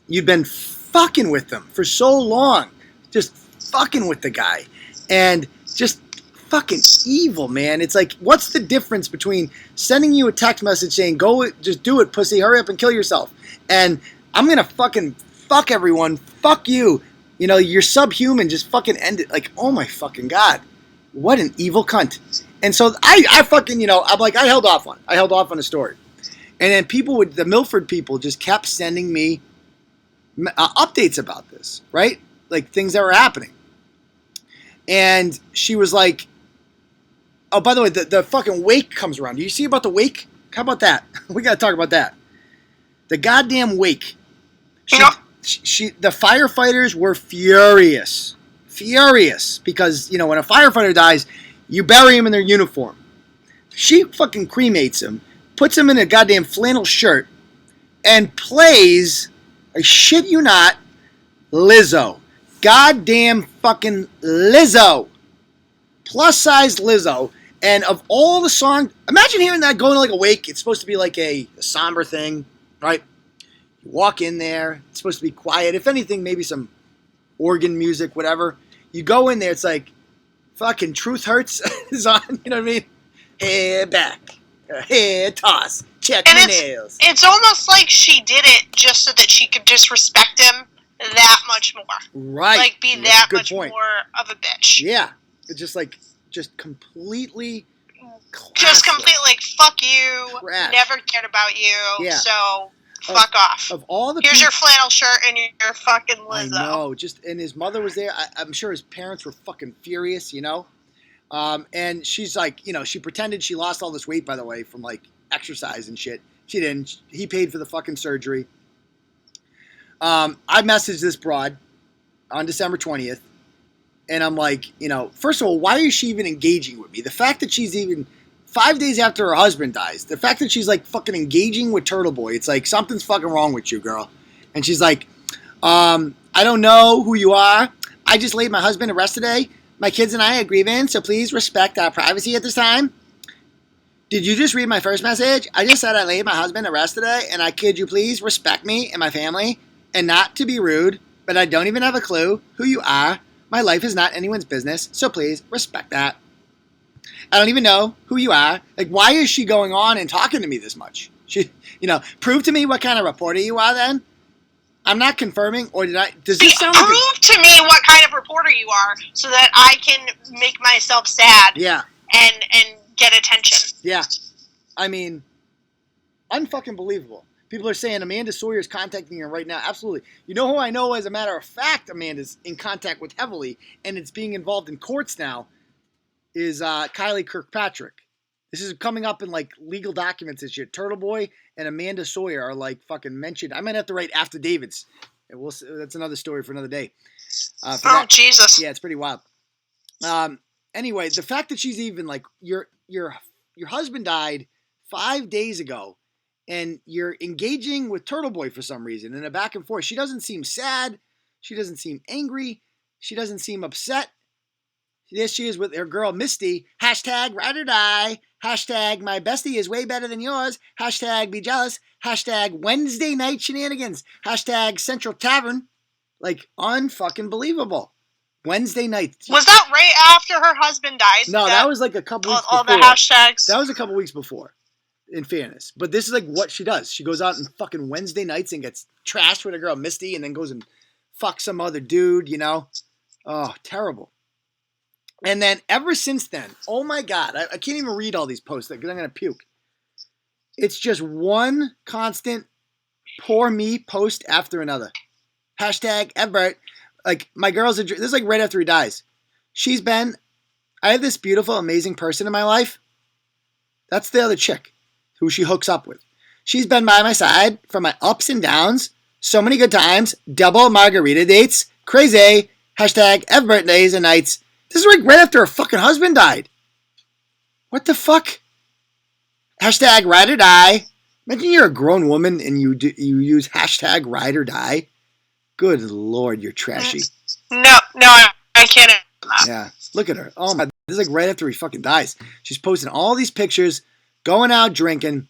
You'd been fucking with him for so long. Just fucking with the guy. And just fucking evil, man. It's like, what's the difference between sending you a text message saying, go, just do it, pussy, hurry up and kill yourself, and I'm going to fucking fuck everyone, fuck you. You're subhuman, just fucking end it. Like, oh my fucking God. What an evil cunt. And so I fucking, I'm like, I held off on the story. And then the Milford people just kept sending me updates about this, right? Like things that were happening. And she was like, oh, by the way, the fucking wake comes around. Do you see about the wake? How about that? We got to talk about that. The goddamn wake. The firefighters were furious. Because, when a firefighter dies, you bury him in their uniform. She fucking cremates him, puts him in a goddamn flannel shirt, and plays, I shit you not, Lizzo. Goddamn fucking Lizzo. Plus size Lizzo. And of all the songs, imagine hearing that going to like a wake. It's supposed to be like a somber thing, right? You walk in there, it's supposed to be quiet. If anything, maybe some organ music, whatever. You go in there, it's like, fucking Truth Hurts is on, you know what I mean? Head back, head toss, check my nails. It's almost like she did it just so that she could disrespect him that much more. Right. Like, be that much more of a bitch. Yeah. It's just completely classless. Just completely, like, fuck you, never cared about you, so fuck off. Of all the Here's your flannel shirt and your fucking Lizzo. I know. And his mother was there. I'm sure his parents were fucking furious, And she's like, she pretended she lost all this weight, by the way, from like exercise and shit. She didn't. He paid for the fucking surgery. I messaged this broad on December 20th. And I'm like, first of all, why is she even engaging with me? The fact that she's even 5 days after her husband dies, the fact that she's like fucking engaging with Turtle Boy, it's like something's fucking wrong with you, girl. And she's like, I don't know who you are. I just laid my husband to rest today. My kids and I are grieving, so please respect our privacy at this time. Did you just read my first message? I just said I laid my husband to rest today, and could you please respect me and my family, and not to be rude, but I don't even have a clue who you are. My life is not anyone's business, so please respect that. I don't even know who you are. Like, why is she going on and talking to me this much? Prove to me what kind of reporter you are then. I'm not confirming, or did I? Does this sound prove to me what kind of reporter you are, so that I can make myself sad. Yeah. And get attention. Yeah. I mean, unfucking believable. People are saying Amanda Sawyer is contacting her right now. Absolutely. You know who I know, as a matter of fact, Amanda's in contact with heavily, and it's being involved in courts now, is Kylie Kirkpatrick. This is coming up in like legal documents this year. Turtle Boy and Amanda Sawyer are like fucking mentioned. I might have to write affidavits. And we'll see. That's another story for another day. Jesus. Yeah, it's pretty wild. Anyway, the fact that she's even like your husband died 5 days ago, and you're engaging with Turtle Boy for some reason in a back and forth. She doesn't seem sad. She doesn't seem angry. She doesn't seem upset. There she is with her girl Misty. Hashtag ride or die. Hashtag my bestie is way better than yours. Hashtag be jealous. Hashtag Wednesday night shenanigans. Hashtag Central Tavern. Like, unfucking believable. Wednesday night. Was that right after her husband died? No, that was like a couple weeks before. All the hashtags. That was a couple weeks before, in fairness. But this is like what she does. She goes out on fucking Wednesday nights and gets trashed with her girl Misty, and then goes and fucks some other dude, Oh, terrible. And then ever since then, oh my God, I can't even read all these posts because I'm going to puke. It's just one constant poor me post after another. Hashtag Everett. Like, my girl's this is like right after he dies. I have this beautiful, amazing person in my life. That's the other chick who she hooks up with. She's been by my side for my ups and downs. So many good times. Double margarita dates. Crazy. Hashtag Everett days and nights. This is like right after her fucking husband died. What the fuck? Hashtag ride or die. Imagine you're a grown woman and you use hashtag ride or die. Good Lord, you're trashy. No, I can't. Yeah, look at her. Oh my, this is like right after he fucking dies. She's posting all these pictures, going out drinking,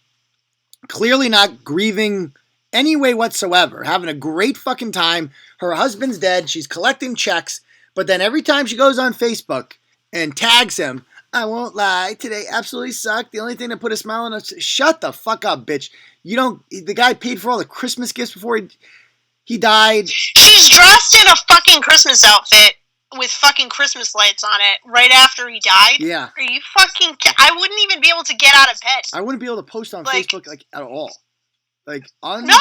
clearly not grieving any way whatsoever, having a great fucking time. Her husband's dead. She's collecting checks. But then every time she goes on Facebook and tags him, I won't lie, today absolutely sucked. The only thing that put a smile on her, shut the fuck up, bitch. The guy paid for all the Christmas gifts before he died. She's dressed in a fucking Christmas outfit with fucking Christmas lights on it right after he died. Yeah. Are you fucking... I wouldn't even be able to get out of bed. I wouldn't be able to post on Facebook at all. No!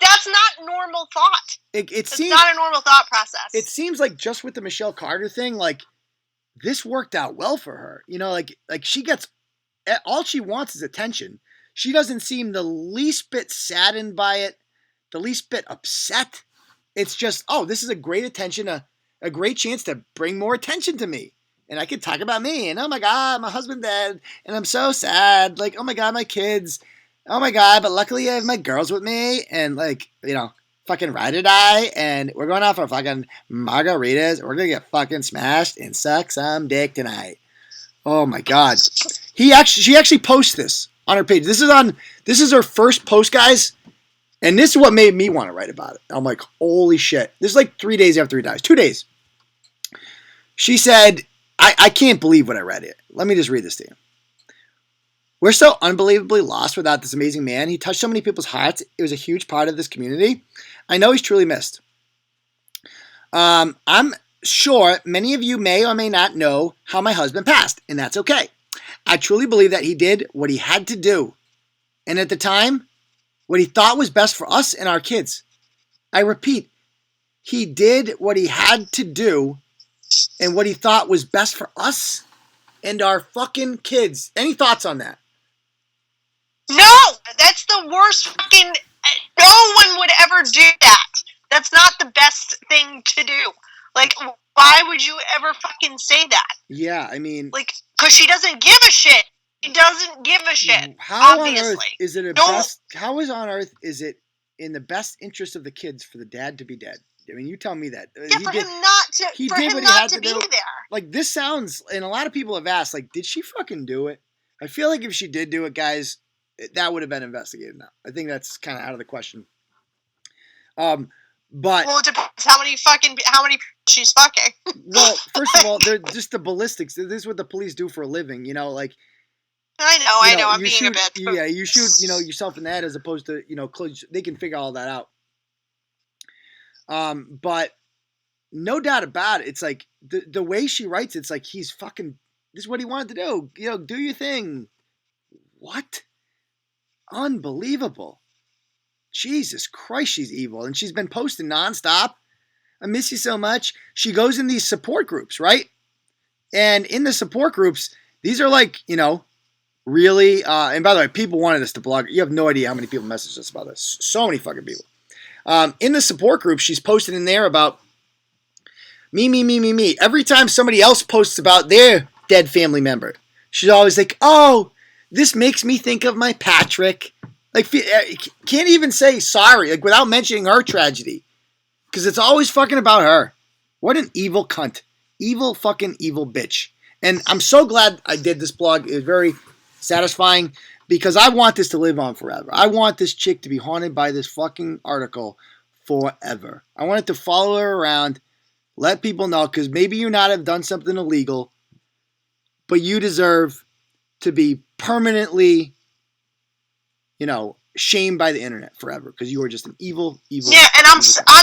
That's not normal thought. It's not a normal thought process. It seems like just with the Michelle Carter thing, like, this worked out well for her. Like she gets... All she wants is attention. She doesn't seem the least bit saddened by it, the least bit upset. It's just, this is a great attention, a great chance to bring more attention to me. And I could talk about me. And, oh, my God, my husband dead. And I'm so sad. Like, oh, my God, my kids... Oh my God, but luckily I have my girls with me and fucking ride or die and we're going out for fucking margaritas. We're going to get fucking smashed and suck some dick tonight. Oh my God. She actually posts this on her page. This is her first post, guys. And this is what made me want to write about it. I'm like, holy shit. This is like 3 days after he dies. 2 days. She said, I can't believe what I read it. Let me just read this to you. We're so unbelievably lost without this amazing man. He touched so many people's hearts. It was a huge part of this community. I know he's truly missed. I'm sure many of you may or may not know how my husband passed, and that's okay. I truly believe that he did what he had to do. And at the time, what he thought was best for us and our kids. I repeat, he did what he had to do and what he thought was best for us and our fucking kids. Any thoughts on that? No, that's the worst fucking... No one would ever do that. That's not the best thing to do. Like, why would you ever fucking say that? Yeah, I mean... Like, because she doesn't give a shit. She doesn't give a shit, obviously. On earth is it how on earth is it in the best interest of the kids for the dad to be dead? I mean, you tell me that. Yeah, for him not to be there. Like, this sounds... And a lot of people have asked, like, did she fucking do it? I feel like if she did do it, guys... That would have been investigated now. I think that's kind of out of the question. But it depends how many she's fucking. Well, first of all, they're just the ballistics. This is what the police do for a living. I know. I'm being a bitch. Yeah, you shoot, yourself in the head as opposed to, close. They can figure all that out. But no doubt about it. It's like the way she writes, it's like he's fucking. This is what he wanted to do. Do your thing. What? Unbelievable. Jesus Christ, she's evil. And she's been posting nonstop. I miss you so much. She goes in these support groups, right? And in the support groups, these are like, really, and by the way, people wanted us to blog. You have no idea how many people messaged us about this. So many fucking people. In the support group, she's posted in there about me. Every time somebody else posts about their dead family member, she's always like, oh, this makes me think of my Patrick. Like, can't even say sorry, like, without mentioning her tragedy. Because it's always fucking about her. What an evil cunt. Evil fucking evil bitch. And I'm so glad I did this blog. It was very satisfying because I want this to live on forever. I want this chick to be haunted by this fucking article forever. I want it to follow her around, let people know, because maybe you not have done something illegal, but you deserve to be permanently, shamed by the internet forever because you are just an evil. Yeah, and I'm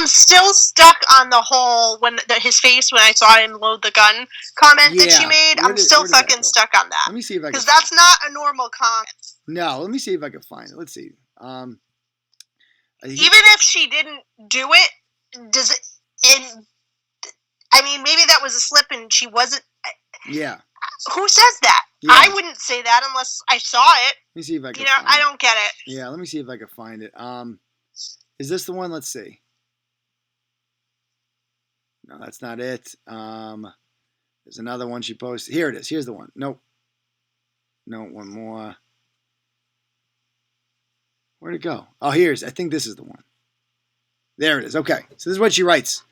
still stuck on the whole his face when I saw him load the gun comment that she made. I'm still fucking stuck on that. Let me see if I can. Because that's not a normal comment. No, let me see if I can find it. Let's see. Even if she didn't do it, does it? Maybe that was a slip and she wasn't. Yeah. Who says that? Yeah. I wouldn't say that unless I saw it. Let me see if I can. I don't get it. Yeah, let me see if I can find it. Is this the one? Let's see. No, that's not it. There's another one she posted. Here it is. Here's the one. Nope. No, one more. Where'd it go? Oh, I think this is the one. There it is. Okay. So this is what she writes.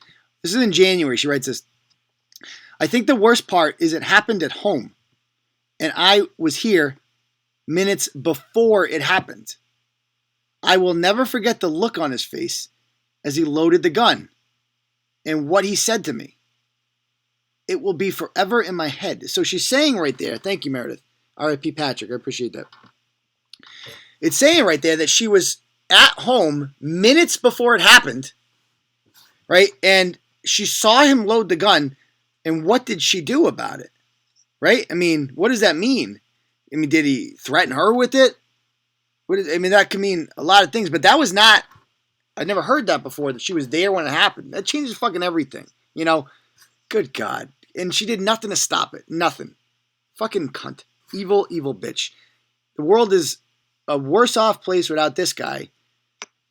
This is in January. She writes this. I think the worst part is it happened at home. And I was here minutes before it happened. I will never forget the look on his face as he loaded the gun and what he said to me. It will be forever in my head. So she's saying right there, thank you, Meredith. R.I.P. Patrick, I appreciate that. It's saying right there that she was at home minutes before it happened, right? And she saw him load the gun, and what did she do about it, right? What does that mean? Did he threaten her with it? That could mean a lot of things, but that was not, I'd never heard that before, that she was there when it happened. That changes fucking everything, Good God. And she did nothing to stop it. Nothing. Fucking cunt. Evil, evil bitch. The world is a worse off place without this guy.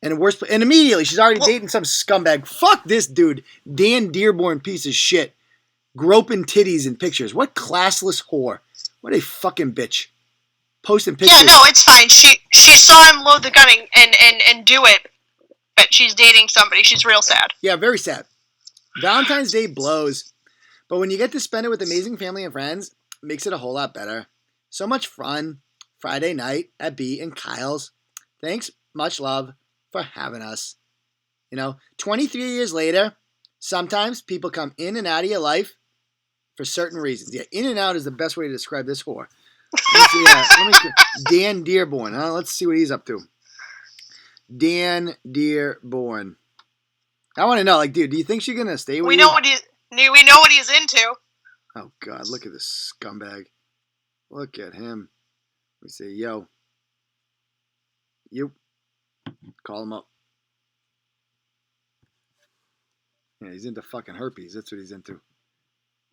And immediately she's already dating some scumbag. Fuck this dude. Dan Dearborn piece of shit. Groping titties in pictures. What classless whore. What a fucking bitch. Posting pictures. Yeah, no, it's fine. She saw him load the gun and do it. But she's dating somebody. She's real sad. Yeah, very sad. Valentine's Day blows. But when you get to spend it with amazing family and friends, it makes it a whole lot better. So much fun. Friday night at B and Kyle's. Thanks. Much love for having us. 23 years later, sometimes people come in and out of your life for certain reasons. Yeah, in and out is the best way to describe this whore. Dan Dearborn. Let's see what he's up to. Dan Dearborn. I want to know, dude, do you think she's going to stay with you? We know what he's into. Oh, God, look at this scumbag. Look at him. Let me say, yo. You. Call him up. Yeah, he's into fucking herpes. That's what he's into.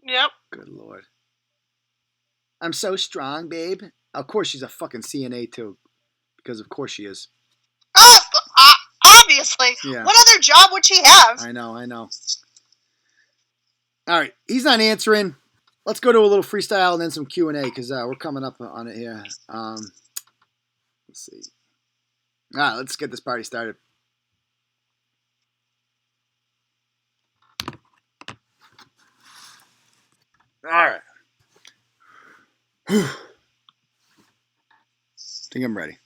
Yep. Good Lord. I'm so strong, babe. Of course she's a fucking CNA, too. Because of course she is. Oh, obviously. Yeah. What other job would she have? I know. All right. He's not answering. Let's go to a little freestyle and then some Q&A because we're coming up on it here. Let's see. All right, let's get this party started. All right. Think I'm ready.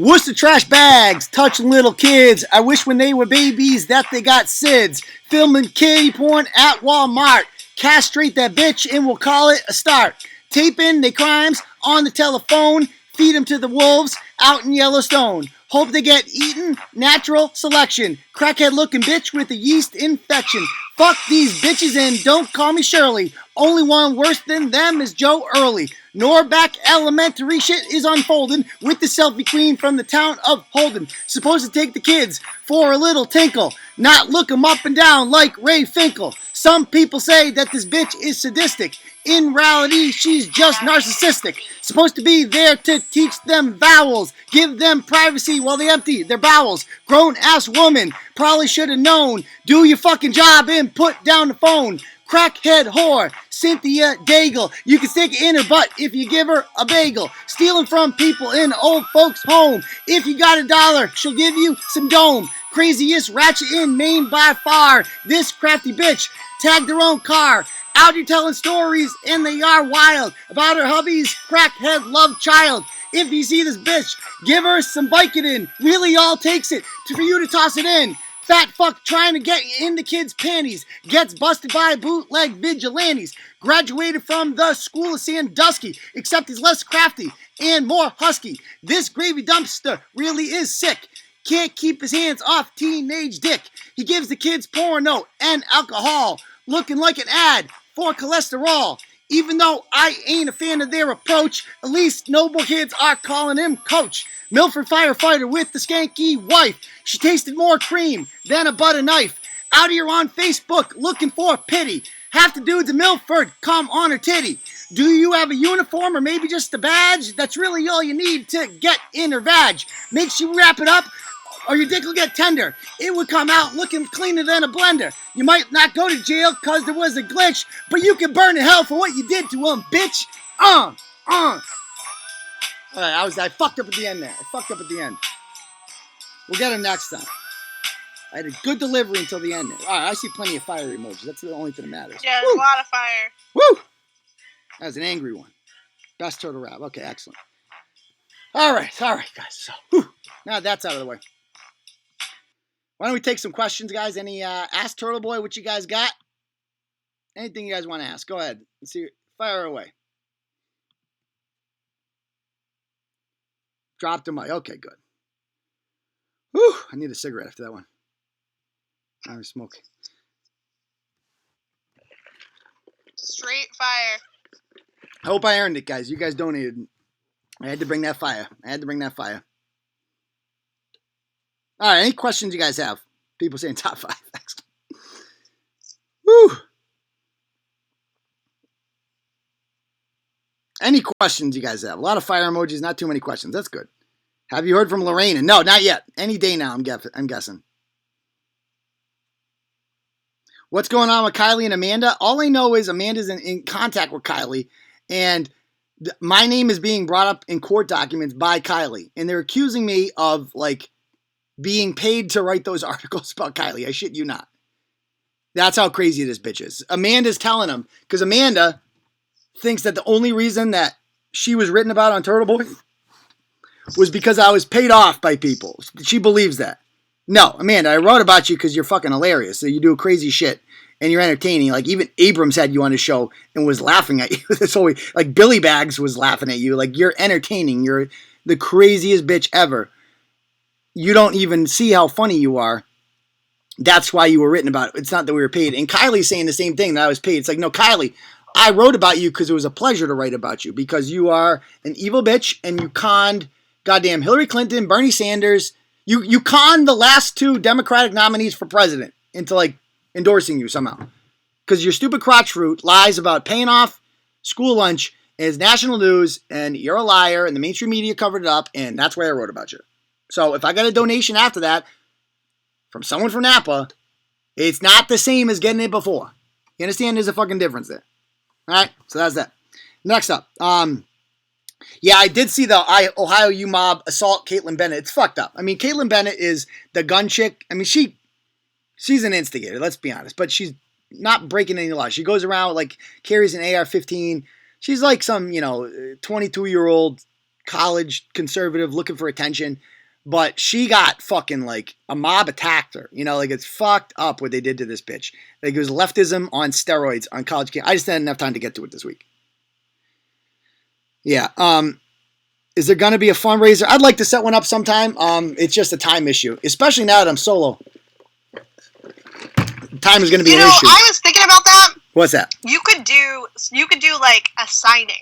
Worcester trash bags, touching little kids. I wish when they were babies that they got SIDS. Filming kitty porn at Walmart. Castrate that bitch and we'll call it a start. Taping their crimes on the telephone. Feed them to the wolves out in Yellowstone. Hope they get eaten. Natural selection. Crackhead looking bitch with a yeast infection. Fuck these bitches and don't call me Shirley. Only one worse than them is Joe Early. Norback Elementary shit is unfolding with the selfie queen from the town of Holden. Supposed to take the kids for a little tinkle. Not look 'em up and down like Ray Finkel. Some people say that this bitch is sadistic. In reality, she's just narcissistic. Supposed to be there to teach them vowels. Give them privacy while they empty their bowels. Grown-ass woman, probably should have known. Do your fucking job and put down the phone. Crackhead whore, Cynthia Daigle. You can stick it in her butt if you give her a bagel. Stealing from people in old folks' home. If you got $1, she'll give you some dome. Craziest ratchet in Maine by far. This crafty bitch tagged her own car. Out here telling stories, and they are wild. About her hubby's crackhead love child. If you see this bitch, give her some Vicodin. Really all takes it for you to toss it in. Fat fuck trying to get in the kid's panties. Gets busted by bootleg vigilantes. Graduated from the school of Sandusky. Except he's less crafty and more husky. This gravy dumpster really is sick. Can't keep his hands off teenage dick. He gives the kids porno and alcohol. Looking like an ad for cholesterol. Even though I ain't a fan of their approach, at least noble kids are calling him coach. Milford firefighter with the skanky wife. She tasted more cream than a butter knife. Out here on Facebook looking for pity. Half the dudes in Milford come on her titty. Do you have a uniform or maybe just a badge? That's really all you need to get in her vag. Makes you wrap it up or your dick will get tender. It would come out looking cleaner than a blender. You might not go to jail cause there was a glitch, but you can burn in hell for what you did to him, bitch. Alright, I fucked up at the end there. We'll get him next time. I had a good delivery until the end there. Alright, I see plenty of fire emojis. That's the only thing that matters. Yeah, there's a lot of fire. Woo! That was an angry one. Best turtle rap. Okay, excellent. Alright, guys. So, now that's out of the way. Why don't we take some questions, guys? Any Ask Turtle Boy what you guys got? Anything you guys want to ask? Go ahead. Let's see. Fire away. Dropped the mic. Okay, good. Whew, I need a cigarette after that one. I was smoking. Straight fire. I hope I earned it, guys. You guys donated. I had to bring that fire. All right, any questions you guys have? People saying top 5. Excellent. Woo! Any questions you guys have? A lot of fire emojis, not too many questions. That's good. Have you heard from Lorraine? No, not yet. Any day now, I'm guessing. What's going on with Kylie and Amanda? All I know is Amanda's in contact with Kylie, and my name is being brought up in court documents by Kylie, and they're accusing me of, like, being paid to write those articles about Kylie. I shit you not. That's how crazy this bitch is. Amanda's telling him, because Amanda thinks that the only reason that she was written about on Turtle Boy was because I was paid off by people. She believes that. No, Amanda, I wrote about you because you're fucking hilarious. So you do crazy shit and you're entertaining. Like, even Abrams had you on his show and was laughing at you. This whole, like, Billy Bags was laughing at you. Like, you're entertaining. You're the craziest bitch ever. You don't even see how funny you are. That's why you were written about. It's not that we were paid. And Kylie's saying the same thing, that I was paid. It's like, no, Kylie, I wrote about you because it was a pleasure to write about you, because you are an evil bitch and you conned goddamn Hillary Clinton, Bernie Sanders. You conned the last 2 Democratic nominees for president into, like, endorsing you somehow. Because your stupid crotch fruit lies about paying off school lunch is national news, and you're a liar, and the mainstream media covered it up, and that's why I wrote about you. So if I got a donation after that from someone from Napa, it's not the same as getting it before. You understand? There's a fucking difference there. All right, so that's that. Next up, yeah, I did see the Ohio U mob assault Caitlin Bennett. It's fucked up. I mean, Caitlin Bennett is the gun chick. I mean, she's an instigator, let's be honest, but she's not breaking any laws. She goes around, like, carries an AR-15. She's like some, 22-year-old college conservative looking for attention. But she got fucking like a mob attacked her. You know, like it's fucked up what they did to this bitch. Like it was leftism on steroids on college campus. I just didn't have enough time to get to it this week. Yeah. Is there going to be a fundraiser? I'd like to set one up sometime. It's just a time issue, especially now that I'm solo. Time is going to be an issue. I was thinking about that. What's that? You could do like a signing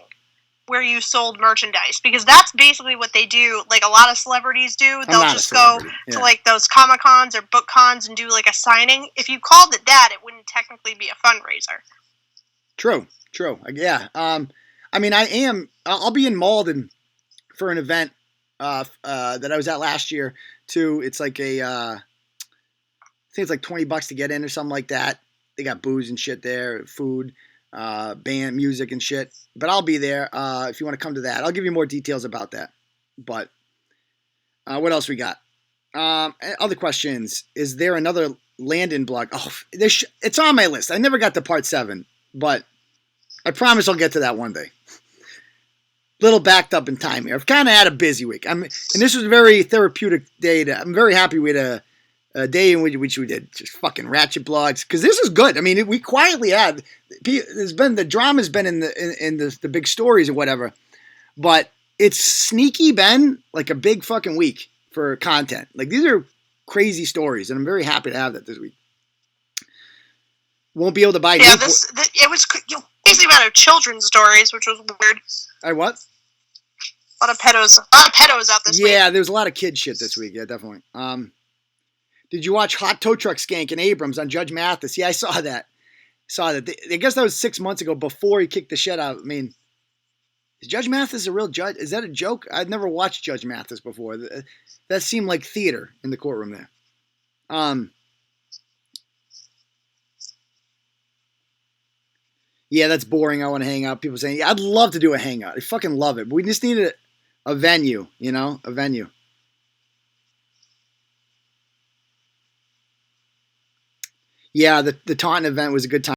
where you sold merchandise, because that's basically what they do. Like a lot of celebrities do. They'll just go to like those Comic Cons or book cons and do like a signing. If you called it that, it wouldn't technically be a fundraiser. True. Yeah. I mean, I'll be in Malden for an event that I was at last year too. It's like I think it's like $20 to get in or something like that. They got booze and shit there, food, band, music and shit. But I'll be there if you want to come to that. I'll give you more details about that. But what else we got? Other questions. Is there another Landon blog? Oh, it's on my list. I never got to part 7, but I promise I'll get to that one day. Little backed up in time here. I've kind of had a busy week. And this was a very therapeutic day. I'm very happy we had a day in which we did just fucking ratchet blogs, because this is good. I mean, we quietly had. The drama's been in the big stories or whatever, but it's sneaky been like a big fucking week for content. Like these are crazy stories, and I'm very happy to have that this week. Won't be able to buy. Yeah, it was basically about children's stories, which was weird. What? A lot of pedos out this week. Yeah, there's a lot of kid shit this week. Yeah, definitely. Did you watch Hot Tow Truck Skank and Abrams on Judge Mathis? Yeah, I saw that. I guess that was 6 months ago before he kicked the shit out. I mean, is Judge Mathis a real judge? Is that a joke? I'd never watched Judge Mathis before. That seemed like theater in the courtroom there. Yeah, that's boring. I want to hang out. People saying, yeah, I'd love to do a hangout. I fucking love it. But we just need a venue, you know, a venue. Yeah, the Taunton event was a good time.